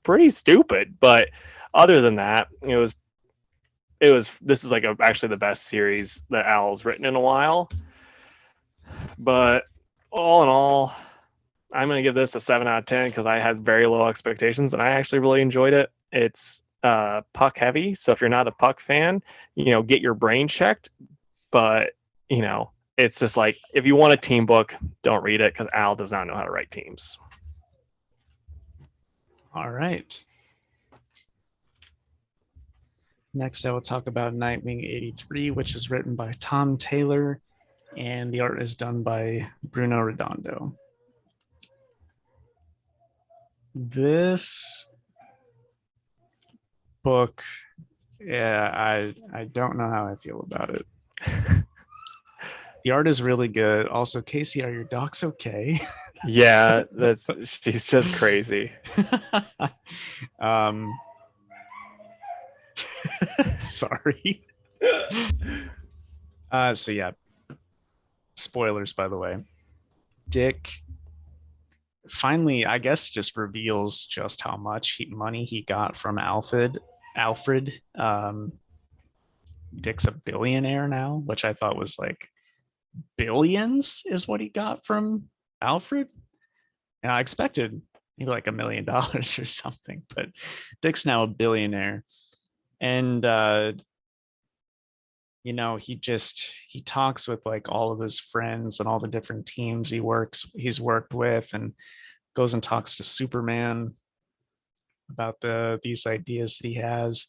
pretty stupid. But other than that, this is like actually the best series that Al's written in a while. But all in all, I'm gonna give this a 7 out of 10 because I had very low expectations and I actually really enjoyed it. It's puck heavy, so if you're not a puck fan, get your brain checked. But it's just like, if you want a team book, don't read it because Al does not know how to write teams. All right. Next, I will talk about Nightwing 83, which is written by Tom Taylor, and the art is done by Bruno Redondo. This book, yeah, I don't know how I feel about it. The art is really good. Also, Casey, are your docs okay? Yeah, she's just crazy. um, sorry. So yeah, spoilers by the way. Dick finally, I guess, just reveals just how much money he got from Alfred. Dick's a billionaire now, which I thought was like billions is what he got from Alfred. And I expected maybe like $1 million or something, but Dick's now a billionaire. And he talks with like all of his friends and all the different teams he's worked with, and goes and talks to Superman about these ideas that he has,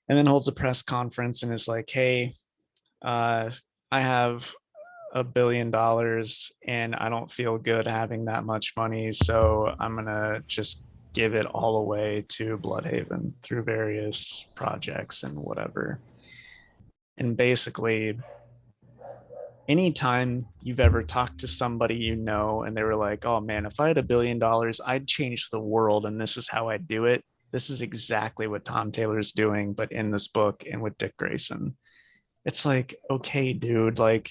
and then holds a press conference and is like, hey, uh I have $1 billion and I don't feel good having that much money, so I'm gonna just give it all away to Bloodhaven through various projects and whatever. And basically, anytime you've ever talked to somebody and they were like, oh man, if I had $1 billion, I'd change the world and this is how I'd do it. This is exactly what Tom Taylor's doing, but in this book and with Dick Grayson. It's like, okay, dude, like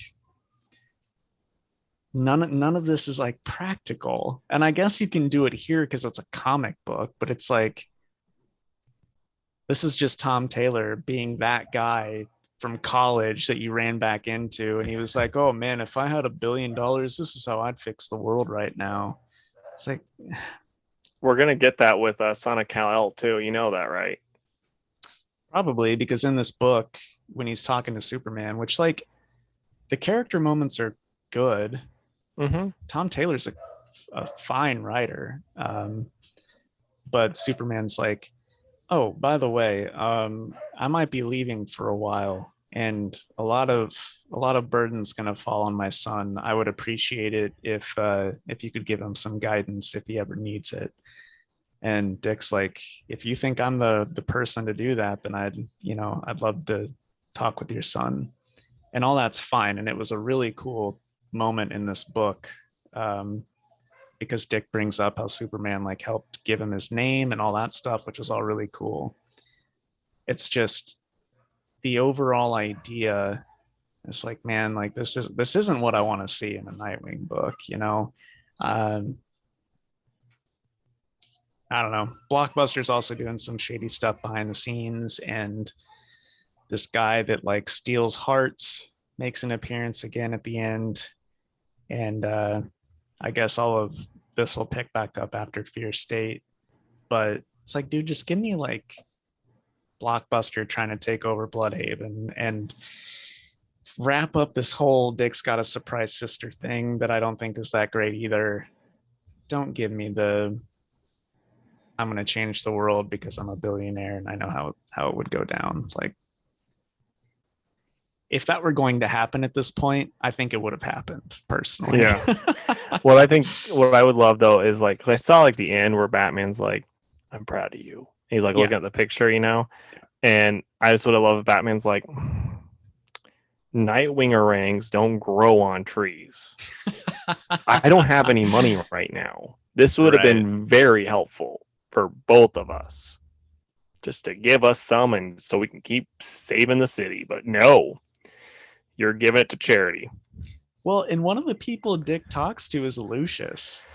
none of this is like practical. And I guess you can do it here because it's a comic book, but it's like this is just Tom Taylor being that guy from college that you ran back into. And he was like, oh man, if I had $1 billion, this is how I'd fix the world right now. It's like, we're going to get that with Sonic Kal-El too. You know that, right? probably, because in this book, when he's talking to Superman, which like the character moments are good. Mm-hmm. Tom Taylor's a fine writer. But Superman's like, oh, by the way, I might be leaving for a while, and a lot of burden's gonna fall on my son. I would appreciate it if you could give him some guidance if he ever needs it. And Dick's like, if you think I'm the person to do that, then I'd love to talk with your son, and all that's fine. And it was a really cool moment in this book. Because Dick brings up how Superman like helped give him his name and all that stuff, which is all really cool. It's just the overall idea. It's like, man, like this isn't what I want to see in a Nightwing book. Um, I don't know. Blockbuster's also doing some shady stuff behind the scenes, and this guy that like steals hearts makes an appearance again at the end, and I guess all of this will pick back up after Fear State. But it's like, dude, just give me like Blockbuster trying to take over Bloodhaven and wrap up this whole Dick's got a surprise sister thing that I don't think is that great either. Don't give me the I'm going to change the world because I'm a billionaire and I know how it would go down. Like, if that were going to happen at this point, I think it would have happened personally. Yeah. Well, I think what I would love though is like, because I saw like the end where Batman's like, I'm proud of you. He's like looking at the picture, and I just would have loved if Batman's like, Nightwing orangs don't grow on trees. I don't have any money right now. This would have been very helpful for both of us, just to give us some and so we can keep saving the city. But no, you're giving it to charity. Well, and one of the people Dick talks to is Lucius.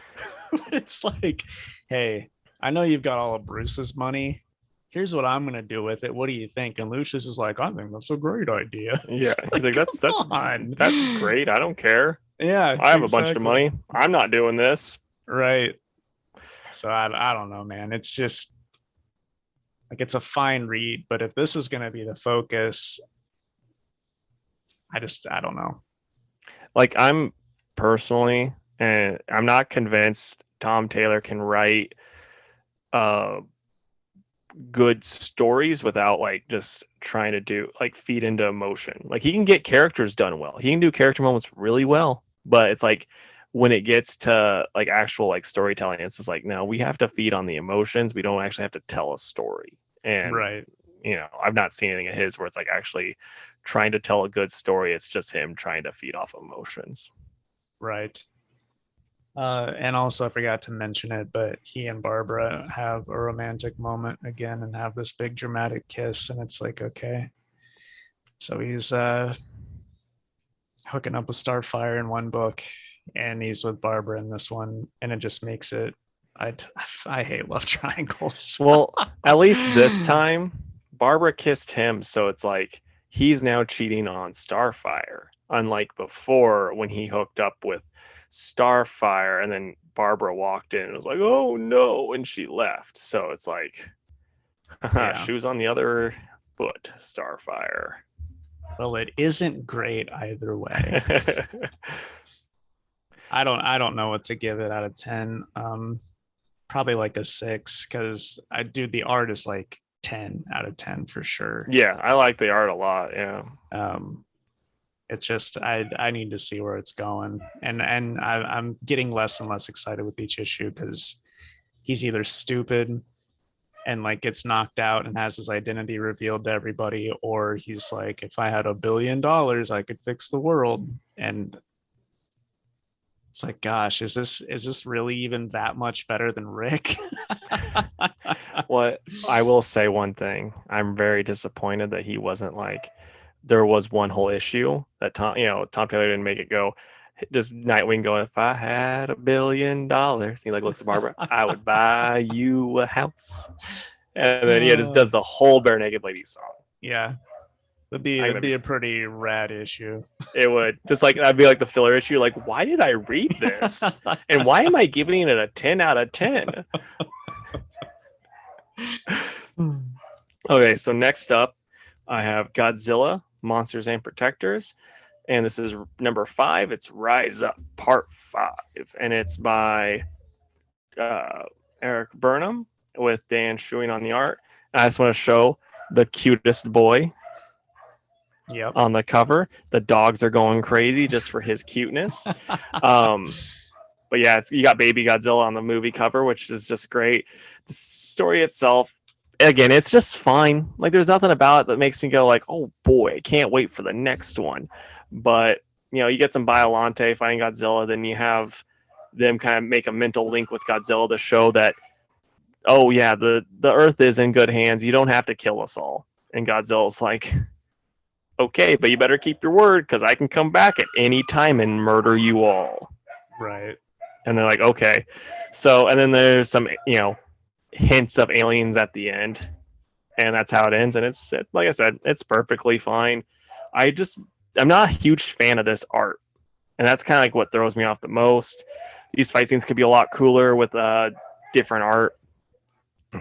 It's like, hey, I know you've got all of Bruce's money. Here's what I'm gonna do with it. What do you think? And Lucius is like, I think that's a great idea. Yeah, he's like, that's great. I don't care. Yeah, I have a bunch of money. I'm not doing this. Right. So I don't know, man. It's just like it's a fine read, but if this is gonna be the focus, I don't know. Like I'm personally, and I'm not convinced Tom Taylor can write good stories without like just trying to do like feed into emotion. Like he can get characters done well. He can do character moments really well, but it's like when it gets to like actual like storytelling, it's just like, no, we have to feed on the emotions. We don't actually have to tell a story. And right. I've not seen anything of his where it's like actually trying to tell a good story. It's just him trying to feed off emotions. Right. And also, I forgot to mention it, but he and Barbara have a romantic moment again and have this big dramatic kiss. And it's like, okay. So he's hooking up with Starfire in one book, and he's with Barbara in this one. And it just makes it, I, I hate love triangles. Well, at least this time, Barbara kissed him. So it's like he's now cheating on Starfire. Unlike before when he hooked up with Starfire and then Barbara walked in and was like, oh no. And she left. So it's like, Yeah. shoes on the other foot, Starfire. Well, it isn't great either way. I don't know what to give it out of 10. Probably like a 6 because I do the art is like 10 out of 10 for sure. Yeah, I like the art a lot. Yeah. It's just I need to see where it's going, and I'm getting less and less excited with each issue because he's either stupid and like gets knocked out and has his identity revealed to everybody, or he's like, if I had $1 billion, I could fix the world. And it's like, gosh, is this really even that much better than Rick? What I will say one thing, I'm very disappointed that he wasn't like, there was one whole issue that Tom Taylor didn't make it go. Does Nightwing go, if I had $1 billion? He like looks at Barbara, I would buy you a house. And then he just does the whole Bare Naked Ladies song. Yeah. It'd be a pretty rad issue. It would. Just like that'd be like the filler issue. Like, why did I read this? And why am I giving it a 10 out of 10? Okay, so next up, I have Godzilla, Monsters and Protectors. And this is number 5. It's Rise Up, Part 5. And it's by Eric Burnham with Dan Shuing on the art. And I just want to show the cutest boy. Yep. On the cover. The dogs are going crazy just for his cuteness. But yeah, you got baby Godzilla on the movie cover, which is just great. The story itself, again, it's just fine. Like there's nothing about it that makes me go like, oh boy, I can't wait for the next one. But you get some Biollante fighting Godzilla, then you have them kind of make a mental link with Godzilla to show that, oh yeah, the Earth is in good hands. You don't have to kill us all. And Godzilla's like, okay, but you better keep your word because I can come back at any time and murder you all. Right. And they're like, okay. So, and then there's some, hints of aliens at the end. And that's how it ends. And it's, like I said, it's perfectly fine. I'm not a huge fan of this art. And that's kind of like what throws me off the most. These fight scenes could be a lot cooler with different art.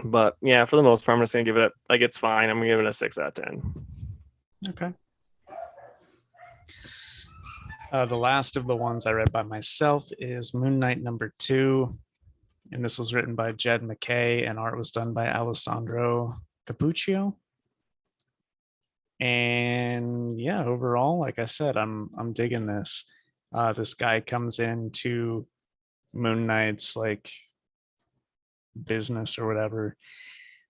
But yeah, for the most part, I'm just going to give it, it's fine. I'm going to give it a 6 out of 10. Okay. The last of the ones I read by myself is Moon Knight number 2. And this was written by Jed McKay and art was done by Alessandro Capuccio. And yeah, overall, like I said, I'm digging this. This guy comes into Moon Knight's like business or whatever.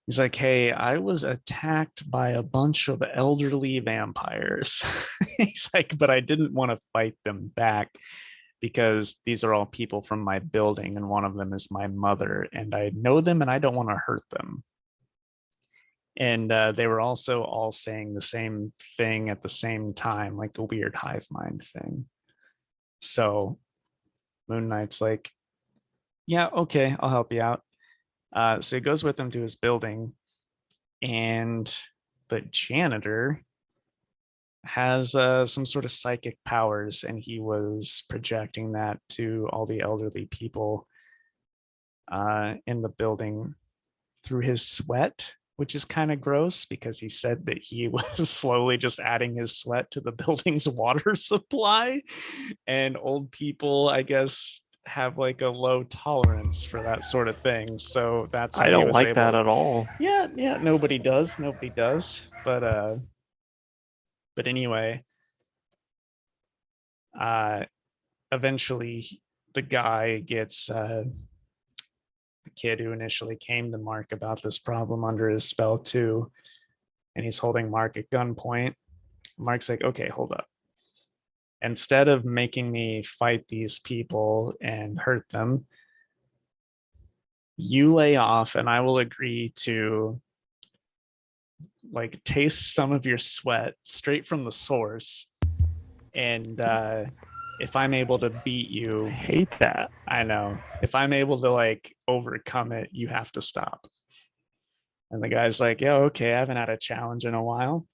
He's like, hey, I was attacked by a bunch of elderly vampires. He's like, but I didn't want to fight them back because these are all people from my building and one of them is my mother and I know them and I don't want to hurt them. And they were also all saying the same thing at the same time, like the weird hive mind thing. So Moon Knight's like, yeah, okay, I'll help you out. So he goes with them to his building, and the janitor has some sort of psychic powers, and he was projecting that to all the elderly people in the building through his sweat, which is kind of gross because he said that he was slowly just adding his sweat to the building's water supply, and old people, I guess, have like a low tolerance for that sort of thing. So that's I don't like that at all. Yeah, nobody does. But anyway, eventually the guy gets the kid who initially came to Mark about this problem under his spell too, and he's holding Mark at gunpoint. Mark's like, okay, hold up. instead of making me fight these people and hurt them, you lay off and I will agree to like taste some of your sweat straight from the source. And if I'm able to beat I you, hate that. I know. If I'm able to like overcome it, you have to stop. And the guy's like, yeah, okay, I haven't had a challenge in a while.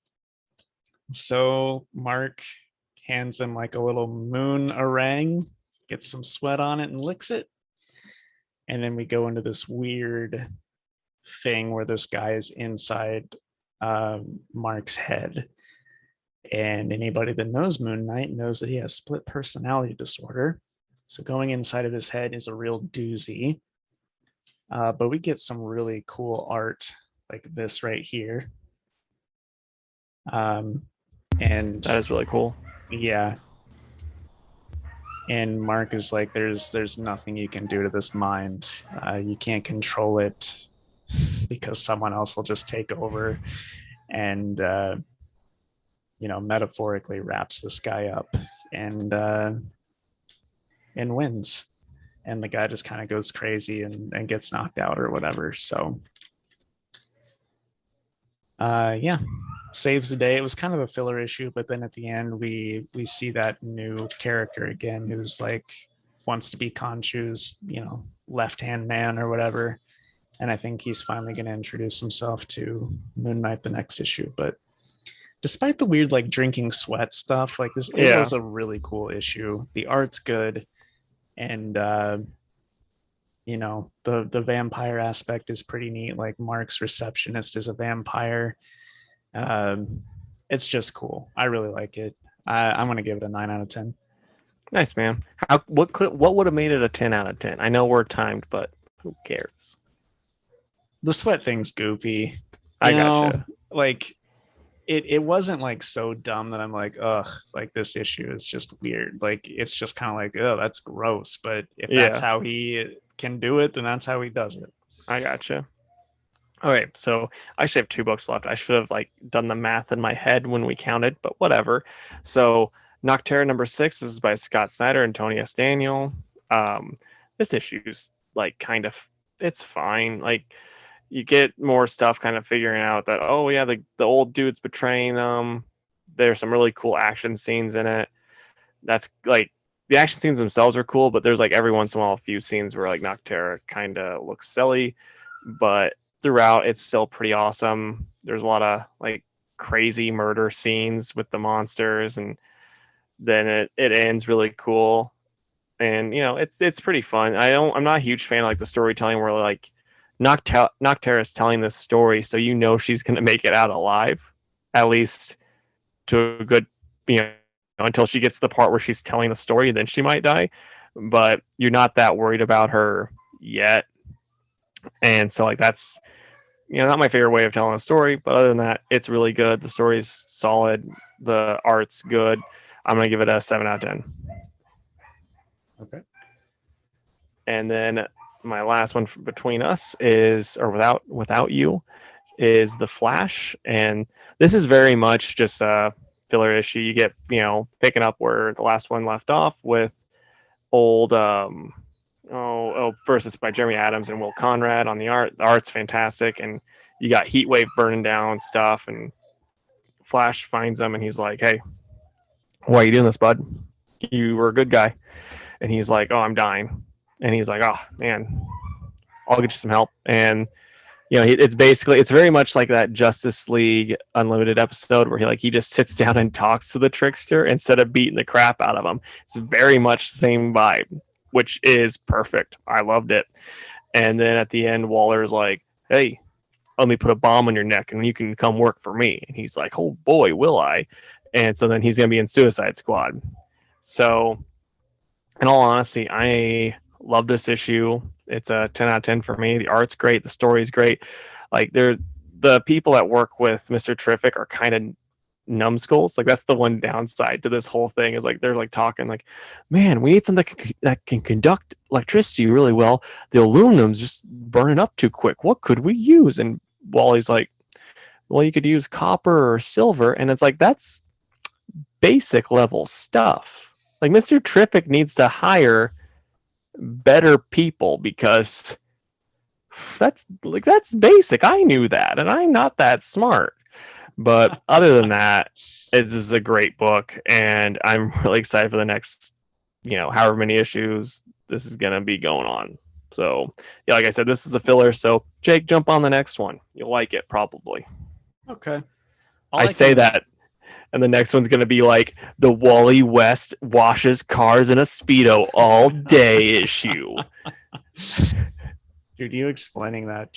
So Mark hands him like a little moon orang, gets some sweat on it and licks it. And then we go into this weird thing where this guy is inside Mark's head. And anybody that knows Moon Knight knows that he has split personality disorder. So going inside of his head is a real doozy. But we get some really cool art like this right here. And That is really cool. yeah. And Mark is like, there's nothing you can do to this mind. You can't control it because someone else will just take over and metaphorically wraps this guy up and wins. And the guy just kind of goes crazy and gets knocked out or whatever. So yeah, saves the day. It was kind of a filler issue, but then at the end we see that new character again who's like wants to be Khonshu's, left-hand man or whatever. And I think he's finally going to introduce himself to Moon Knight the next issue. But despite the weird like drinking sweat stuff, like this, it was a really cool issue. The art's good, and the vampire aspect is pretty neat. Like Mark's receptionist is a vampire. It's just cool. I really like it. I'm gonna give it a 9 out of 10. Nice, man. What would have made it a 10 out of 10? I know we're timed, but who cares? The sweat thing's goofy. I gotcha. Like it wasn't like so dumb that I'm like, ugh, like this issue is just weird. Like it's just kind of like, oh, that's gross. But if that's how he can do it, then that's how he does it. I gotcha. All right, so I should have 2 books left. I should have like done the math in my head when we counted, but whatever. So Nocterra number 6, this is by Scott Snyder and Tony S. Daniel. This issue's like kind of, it's fine. Like you get more stuff kind of figuring out that, oh yeah, the old dude's betraying them. There's some really cool action scenes in it. That's like, the action scenes themselves are cool, but there's like every once in a while a few scenes where like Nocterra kind of looks silly, but throughout it's still pretty awesome. There's a lot of like crazy murder scenes with the monsters, and then it ends really cool. And it's pretty fun. I'm not a huge fan of like the storytelling where like Nocterra is telling this story, so she's gonna make it out alive, at least to a good, until she gets to the part where she's telling the story, then she might die. But you're not that worried about her yet. And so like that's not my favorite way of telling a story, but other than that, it's really good. The story's solid, the art's good. I'm gonna give it a 7 out of 10. Okay. And then my last one between us is, or without you, is The Flash. And this is very much just a filler issue. You get, picking up where the last one left off with old versus by Jeremy Adams and Will Conrad on the art. The art's fantastic, and you got Heatwave burning down stuff, and Flash finds him and he's like, hey, why are you doing this, bud? You were a good guy. And he's like, oh, I'm dying. And he's like, oh man, I'll get you some help. And it's very much like that Justice League Unlimited episode where he just sits down and talks to the trickster instead of beating the crap out of him. It's very much the same vibe, which is perfect. I loved it. And then at the end, Waller's like, hey, let me put a bomb on your neck and you can come work for me. And he's like, oh boy, will I? And so then he's going to be in Suicide Squad. So in all honesty, I love this issue. It's a 10 out of 10 for me. The art's great. The story's great. Like the people that work with Mr. Terrific are kind of numbskulls. Like that's the one downside to this whole thing is like they're like talking like, man, we need something that can conduct electricity really well. The aluminum's just burning up too quick. What could we use? And Wally's like, well, you could use copper or silver. And it's like, that's basic level stuff. Like Mr. Terrific needs to hire better people because that's basic. I knew that, and I'm not that smart. But other than that, this is a great book, and I'm really excited for the next, however many issues this is gonna be going on. So yeah, like I said, this is a filler. So Jake, jump on the next one. You'll like it probably. Okay. I say that, and the next one's gonna be like the Wally West washes cars in a Speedo all day issue. Dude, you explaining that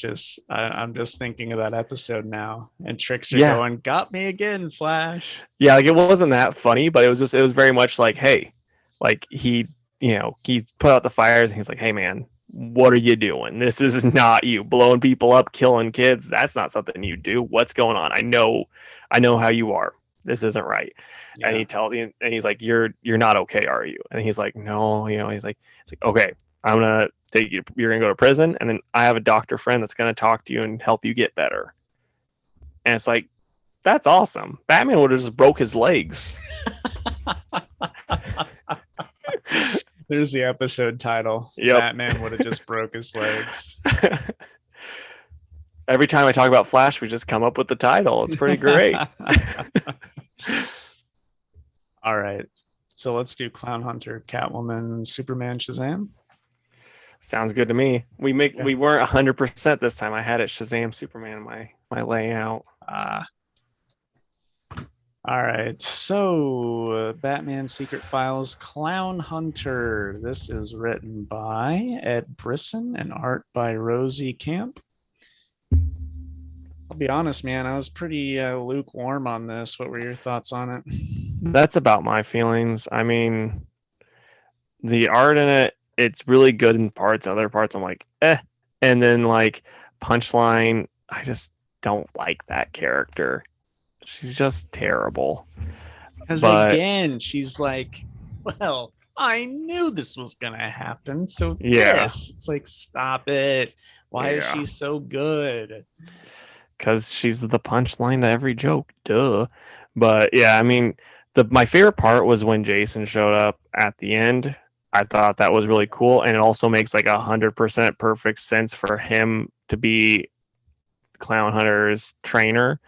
I'm just thinking of that episode now, and Trickster going, "Got me again, Flash." Yeah, like it wasn't that funny, but it was very much like, hey, like he put out the fires and he's like, hey man, what are you doing? This is not you blowing people up, killing kids. That's not something you do. What's going on? I know how you are. This isn't right. Yeah. And he's like, you're not okay, are you? And he's like, no, he's like, okay, I'm gonna take you. You're gonna go to prison, and then I have a doctor friend that's gonna talk to you and help you get better. And it's like, that's awesome. Batman would have just broke his legs. There's the episode title. Yep. Batman would have just broke his legs. Every time I talk about Flash, we just come up with the title. It's pretty great. All right. So let's do Clownhunter, Catwoman, Superman, Shazam. Sounds good to me. We weren't 100% this time. I had it Shazam, Superman in my layout. All right. So Batman Secret Files, Clownhunter. This is written by Ed Brisson and art by Rosie Camp. I'll be honest, man. I was pretty lukewarm on this. What were your thoughts on it? That's about my feelings. I mean, the art in it, it's really good in parts. Other parts, I'm like, eh. And then like Punchline, I just don't like that character. She's just terrible. Because again, she's like, well, I knew this was gonna happen. So it's like, stop it. Why is she so good? Because she's the punchline to every joke, duh. But yeah, I mean, my favorite part was when Jason showed up at the end. I thought that was really cool, and it also makes like 100% perfect sense for him to be Clownhunter's trainer.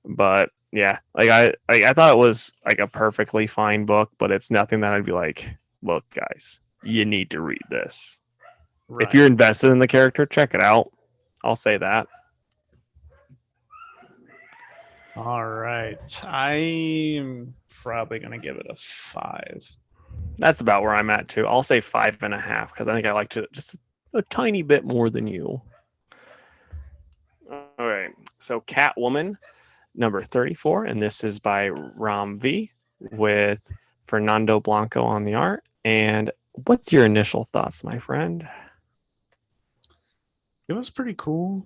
But yeah, like I thought it was like a perfectly fine book, but it's nothing that I'd be like, look, guys, you need to read this. Right. If you're invested in the character, check it out. I'll say that. All right. I'm probably going to give it a 5. That's about where I'm at too. I'll say 5.5 because I think I liked it just a tiny bit more than you. All right. So Catwoman, number 34, and this is by Ram V with Fernando Blanco on the art. And what's your initial thoughts, my friend? It was pretty cool.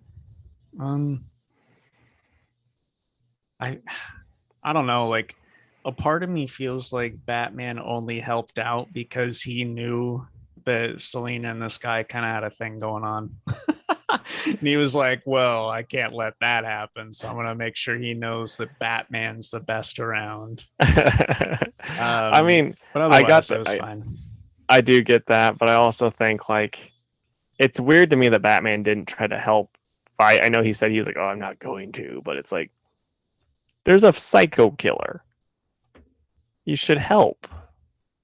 I don't know, like a part of me feels like Batman only helped out because he knew that Selena and this guy kind of had a thing going on. And he was like, well, I can't let that happen, so I'm going to make sure he knows that Batman's the best around. I mean, but I got that. It was fine. I do get that, but I also think like it's weird to me that Batman didn't try to help fight. I know he said he was like, oh, I'm not going to, but it's like, there's a psycho killer. You should help.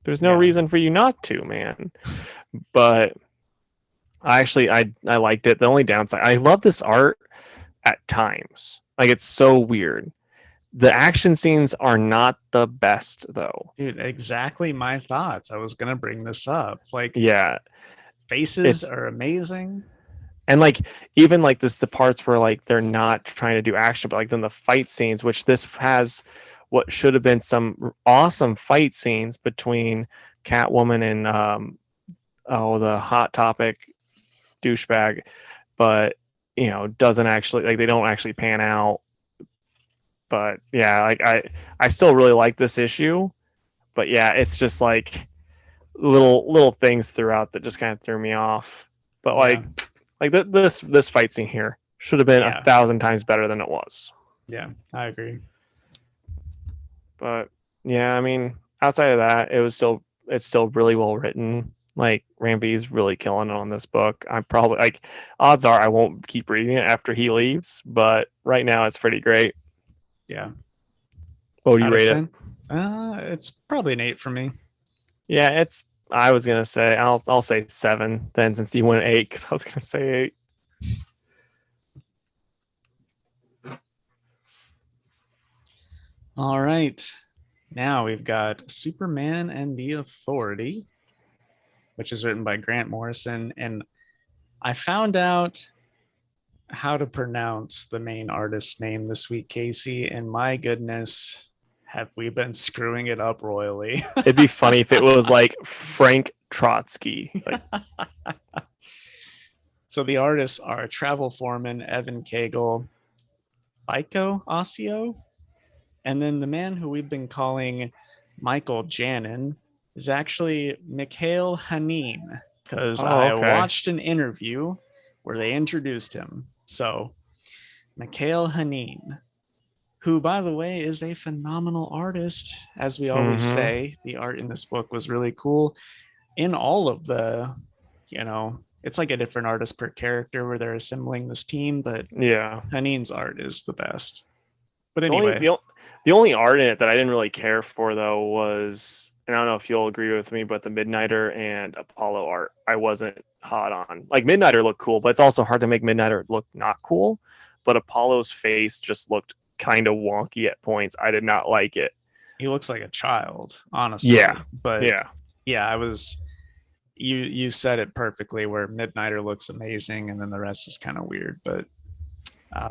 There's no reason for you not to, man. But I liked it. The only downside, I love this art at times. Like, it's so weird. The action scenes are not the best, though. Dude, exactly my thoughts. I was going to bring this up. Like, faces are amazing. And like even like the parts where like they're not trying to do action, but like then the fight scenes, which this has what should have been some awesome fight scenes between Catwoman and the Hot Topic douchebag, but doesn't actually, like, they don't actually pan out. But yeah, like I still really like this issue, but yeah, it's just like little things throughout that just kind of threw me off. But like this fight scene here should have been 1,000 times better than it was. Yeah, I agree. But Yeah, I mean, outside of that, it's still really well written. Like Rampy's really killing it on this book. I'm probably like odds are I won't keep reading it after he leaves, but right now it's pretty great. Yeah. What would you Out of rate it? 10? It's probably an 8 for me. Yeah, it's I was gonna say I'll say 7 then since you went 8 because I was gonna say 8. All right. Now we've got Superman and the Authority, which is written by Grant Morrison. And I found out how to pronounce the main artist's name this week, Casey. And my goodness, have we been screwing it up royally? It'd be funny if it was like Frank Trotsky. Like, So the artists are Travel Foreman, Evan Cagle, Iko Ossio, and then the man who we've been calling Michael Janin is actually Mikhail Hanin, because oh, I okay. watched an interview where they introduced him. So Mikhail Hanin, who, by the way, is a phenomenal artist. As we always Mm-hmm. say, the art in this book was really cool. In all of the, it's like a different artist per character where they're assembling this team, but Yeah. Hanin's art is the best. But The only anyway, the only art in it that I didn't really care for though was, and I don't know if you'll agree with me, but the Midnighter and Apollo art I wasn't hot on. Like Midnighter looked cool, but it's also hard to make Midnighter look not cool. But Apollo's face just looked kind of wonky at points. I did not like it. he looks like a child, Yeah, honestly. But yeah. yeah, I was you said it perfectly where Midnighter looks amazing and then the rest is kind of weird. But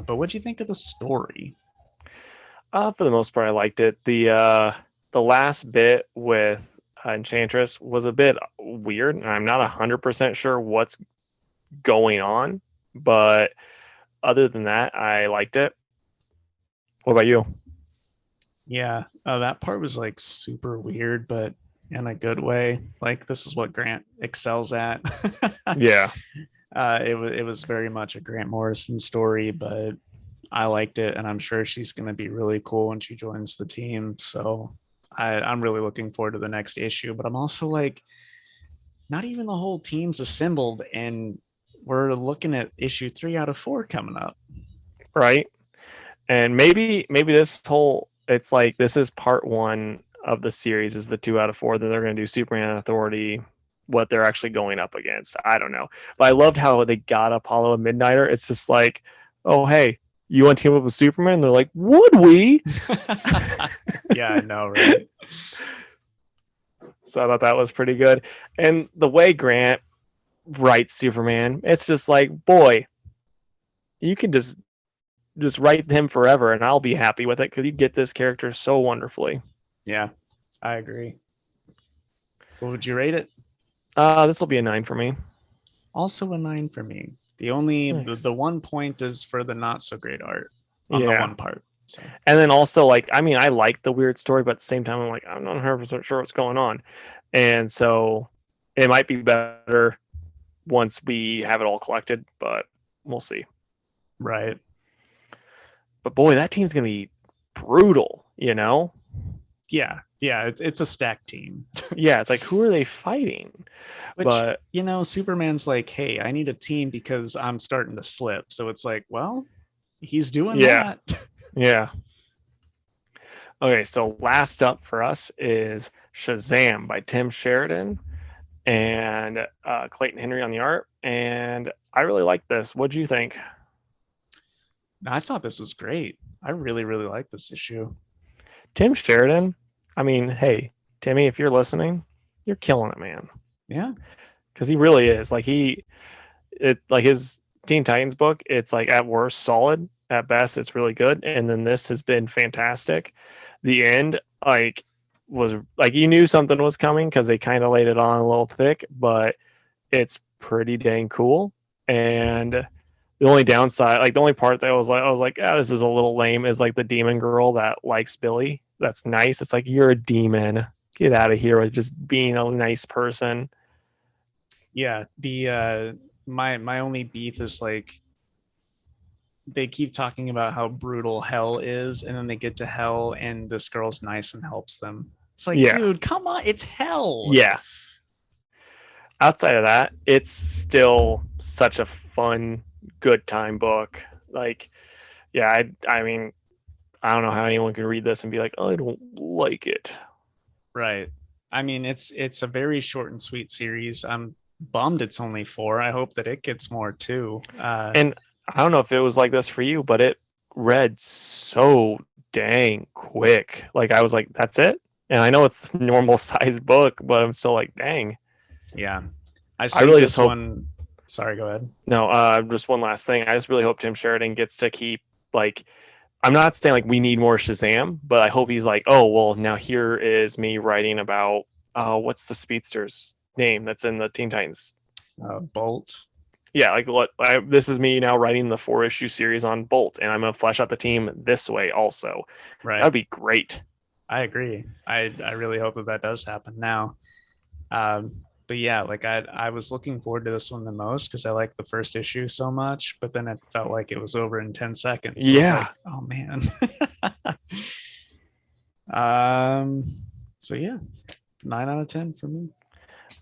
what do you think of the story? For the most part, I liked it. The last bit with Enchantress was a bit weird, and I'm not 100% sure what's going on, but other than that, I liked it. What about you? Yeah, that part was like super weird, but in a good way. Like this is what Grant excels at. Yeah. It was very much a Grant Morrison story, but I liked it, and I'm sure she's going to be really cool when she joins the team. So I'm really looking forward to the next issue. But I'm also like, not even the whole team's assembled, and we're looking at issue 3 out of 4 coming up. Right. And maybe this whole it's like this is part one of the series is the 2 out of 4 that they're going to do Superman Authority, what they're actually going up against. I don't know, but I loved how they got Apollo and Midnighter. It's just like, oh hey, you want to team up with Superman? And they're like, would we? Yeah, I know, right? So I thought that was pretty good. And the way Grant writes Superman, it's just like, boy, you can just write him forever and I'll be happy with it because you get this character so wonderfully. Yeah, I agree. What would you rate it? This will be a 9 for me. Also a 9 for me. The only Nice. the 1 point is for the not so great art on the Yeah. one part. So And then also, like, I mean, I like the weird story, but at the same time, I'm like, I'm not 100% sure what's going on. And so it might be better once we have it all collected, but we'll see. right. But boy, that team's going to be brutal, you know? Yeah, it's a stack team. Yeah, it's like, who are they fighting? Which, But Superman's like, hey, I need a team because I'm starting to slip. So it's like, well, he's doing yeah, that. yeah. Okay, so last up for us is Shazam by Tim Sheridan and Clayton Henry on the art. And I really like this. What do you think? I thought this was great. I really, really like this issue. Tim Sheridan, I mean, hey, Timmy, if you're listening, you're killing it, man. Yeah. Because he really is. Like his Teen Titans book, it's like at worst solid, at best it's really good, and then this has been fantastic. The end, like, was like you knew something was coming because they kind of laid it on a little thick, but it's pretty dang cool. And the only downside, like the only part that I was like, this is a little lame, is like the demon girl that likes Billy. That's nice. It's like you're a demon. Get out of here with just being a nice person. Yeah. The my only beef is like they keep talking about how brutal hell is, and then they get to hell and this girl's nice and helps them. It's like, Yeah. dude, come on, it's hell. Yeah. Outside of that, it's still such a fun, good time book. Like, yeah, I mean, I don't know how anyone can read this and be like, oh, I don't like it. Right. I mean, it's a very short and sweet series. I'm bummed it's only 4. I hope that it gets more too. And I don't know if it was like this for you, but it read so dang quick. Like I was like, that's it. And I know it's a normal size book, but I'm still like, dang. Yeah. I I saved really this just hope. one. Sorry, go ahead. No, just one last thing. I just really hope Tim Sheridan gets to keep like. I'm not saying like we need more Shazam, but I hope he's like, oh well, now here is me writing about what's the speedster's name that's in the Teen Titans. Bolt. Yeah, like this is me now writing the 4-issue series on Bolt, and I'm gonna flesh out the team this way also. Right. That'd be great. I agree. I really hope that does happen now. But yeah, like I was looking forward to this one the most because I liked the first issue so much, but then it felt like it was over in 10 seconds. So Yeah. it's like, oh man. So yeah, 9 out of 10 for me.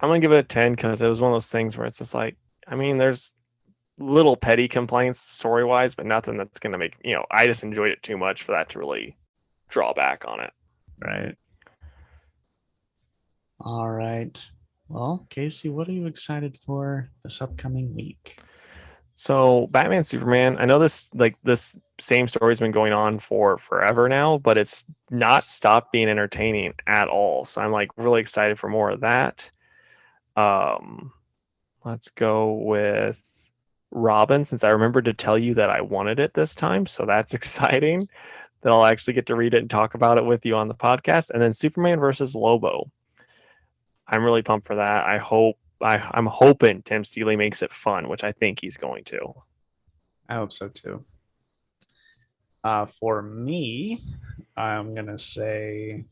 I'm gonna give it a 10 because it was one of those things where it's just like, I mean, there's little petty complaints story wise, but nothing that's gonna make I just enjoyed it too much for that to really draw back on it. Right. All right. Well, Casey, what are you excited for this upcoming week? So Batman Superman, I know this same story's been going on for forever now, but it's not stopped being entertaining at all. So I'm like really excited for more of that. Let's go with Robin, since I remembered to tell you that I wanted it this time. So that's exciting that I'll actually get to read it and talk about it with you on the podcast. And then Superman versus Lobo. I'm really pumped for that. I'm hoping Tim Seeley makes it fun, which I think he's going to. I hope so too. For me, I'm gonna say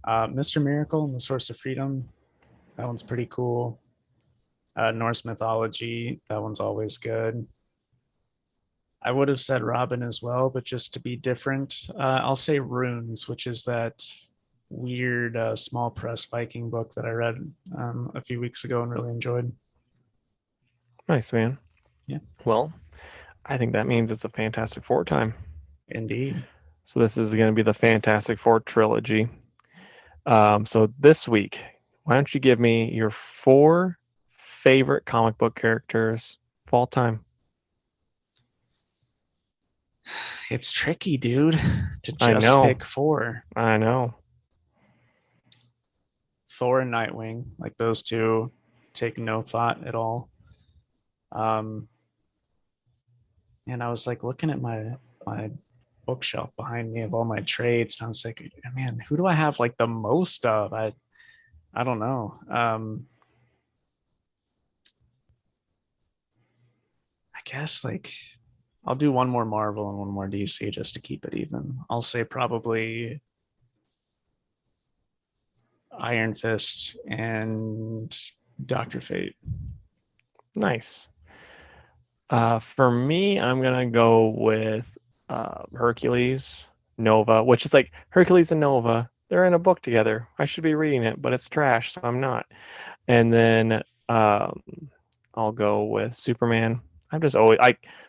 Mr. Miracle and the Source of Freedom. That one's pretty cool. Norse mythology. That one's always good. I would have said Robin as well, but just to be different, I'll say Runes, which is that weird small press Viking book that I read a few weeks ago and really enjoyed. Nice, man. Yeah. Well, I think that means it's a Fantastic Four time. Indeed. So this is going to be the Fantastic Four trilogy. So this week, why don't you give me your 4 favorite comic book characters of all time? It's tricky, dude, to just pick 4. I know. Thor and Nightwing, like those two, take no thought at all. And I was like looking at my bookshelf behind me of all my trades, and I was like, man, who do I have like the most of? I don't know. I guess like I'll do one more Marvel and one more DC just to keep it even. I'll say probably Iron Fist and Dr. Fate. Nice. For me, I'm gonna go with Hercules, Nova, which is like Hercules and Nova. They're in a book together. I should be reading it, but it's trash, so I'm not. And then I'll go with Superman. I'm just always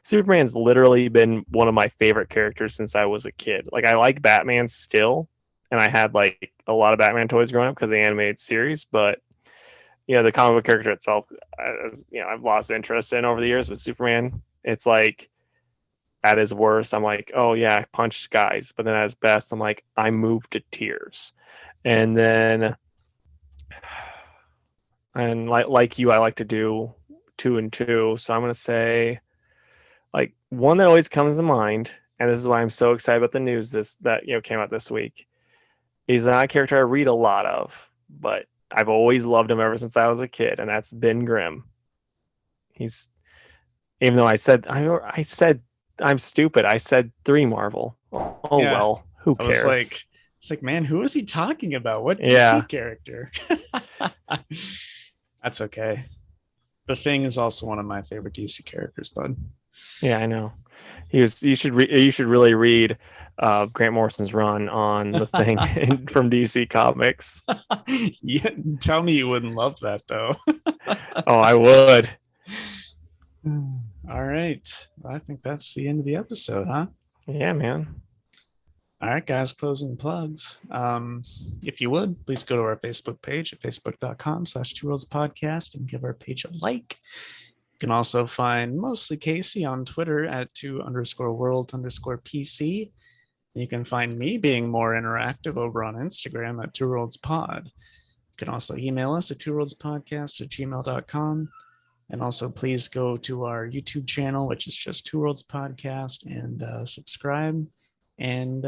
Superman's literally been one of my favorite characters since I was a kid. Like I like Batman still, and I had like a lot of Batman toys growing up because of the animated series, but the comic book character itself, I've lost interest in over the years. With Superman, it's like at his worst, I'm like, oh yeah, I punched guys, but then at his best, I'm like, I moved to tears. And then, and like you, I like to do 2 and 2. So I'm gonna say, like one that always comes to mind, and this is why I'm so excited about the news that came out this week. He's not a character I read a lot of, but I've always loved him ever since I was a kid, and that's Ben Grimm. He's, even though I said I'm stupid. I said 3 Marvel. Oh yeah. Well, who cares? It's like, man, who is he talking about? What DC character? That's okay. The Thing is also one of my favorite DC characters, bud. Yeah, I know. You should really read Grant Morrison's run on The Thing from DC Comics. Yeah, tell me you wouldn't love that though. Oh, I would. All right. I think that's the end of the episode, huh? Yeah, man. All right, guys, closing plugs. If you would, please go to our Facebook page at facebook.com/twoworldspodcast and give our page a like. You can also find mostly Casey on Twitter at 2_world_PC. You can find me being more interactive over on Instagram at twoworldspod. You can also email us at twoworldspodcast@gmail.com. And also, please go to our YouTube channel, which is just Two Worlds Podcast, and subscribe and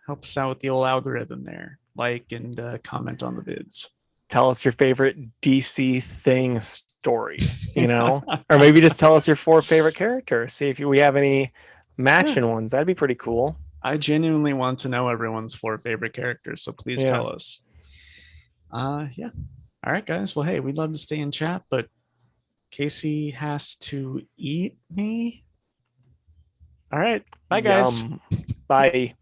help us out with the old algorithm there. Like and comment on the vids. Tell us your favorite DC Thing story, or maybe just tell us your 4 favorite characters. See if we have any matching ones. That'd be pretty cool. I genuinely want to know everyone's 4 favorite characters, so please tell us. Yeah. All right, guys. Well, hey, we'd love to stay in chat, but Casey has to eat me. All right. Bye, guys. Bye.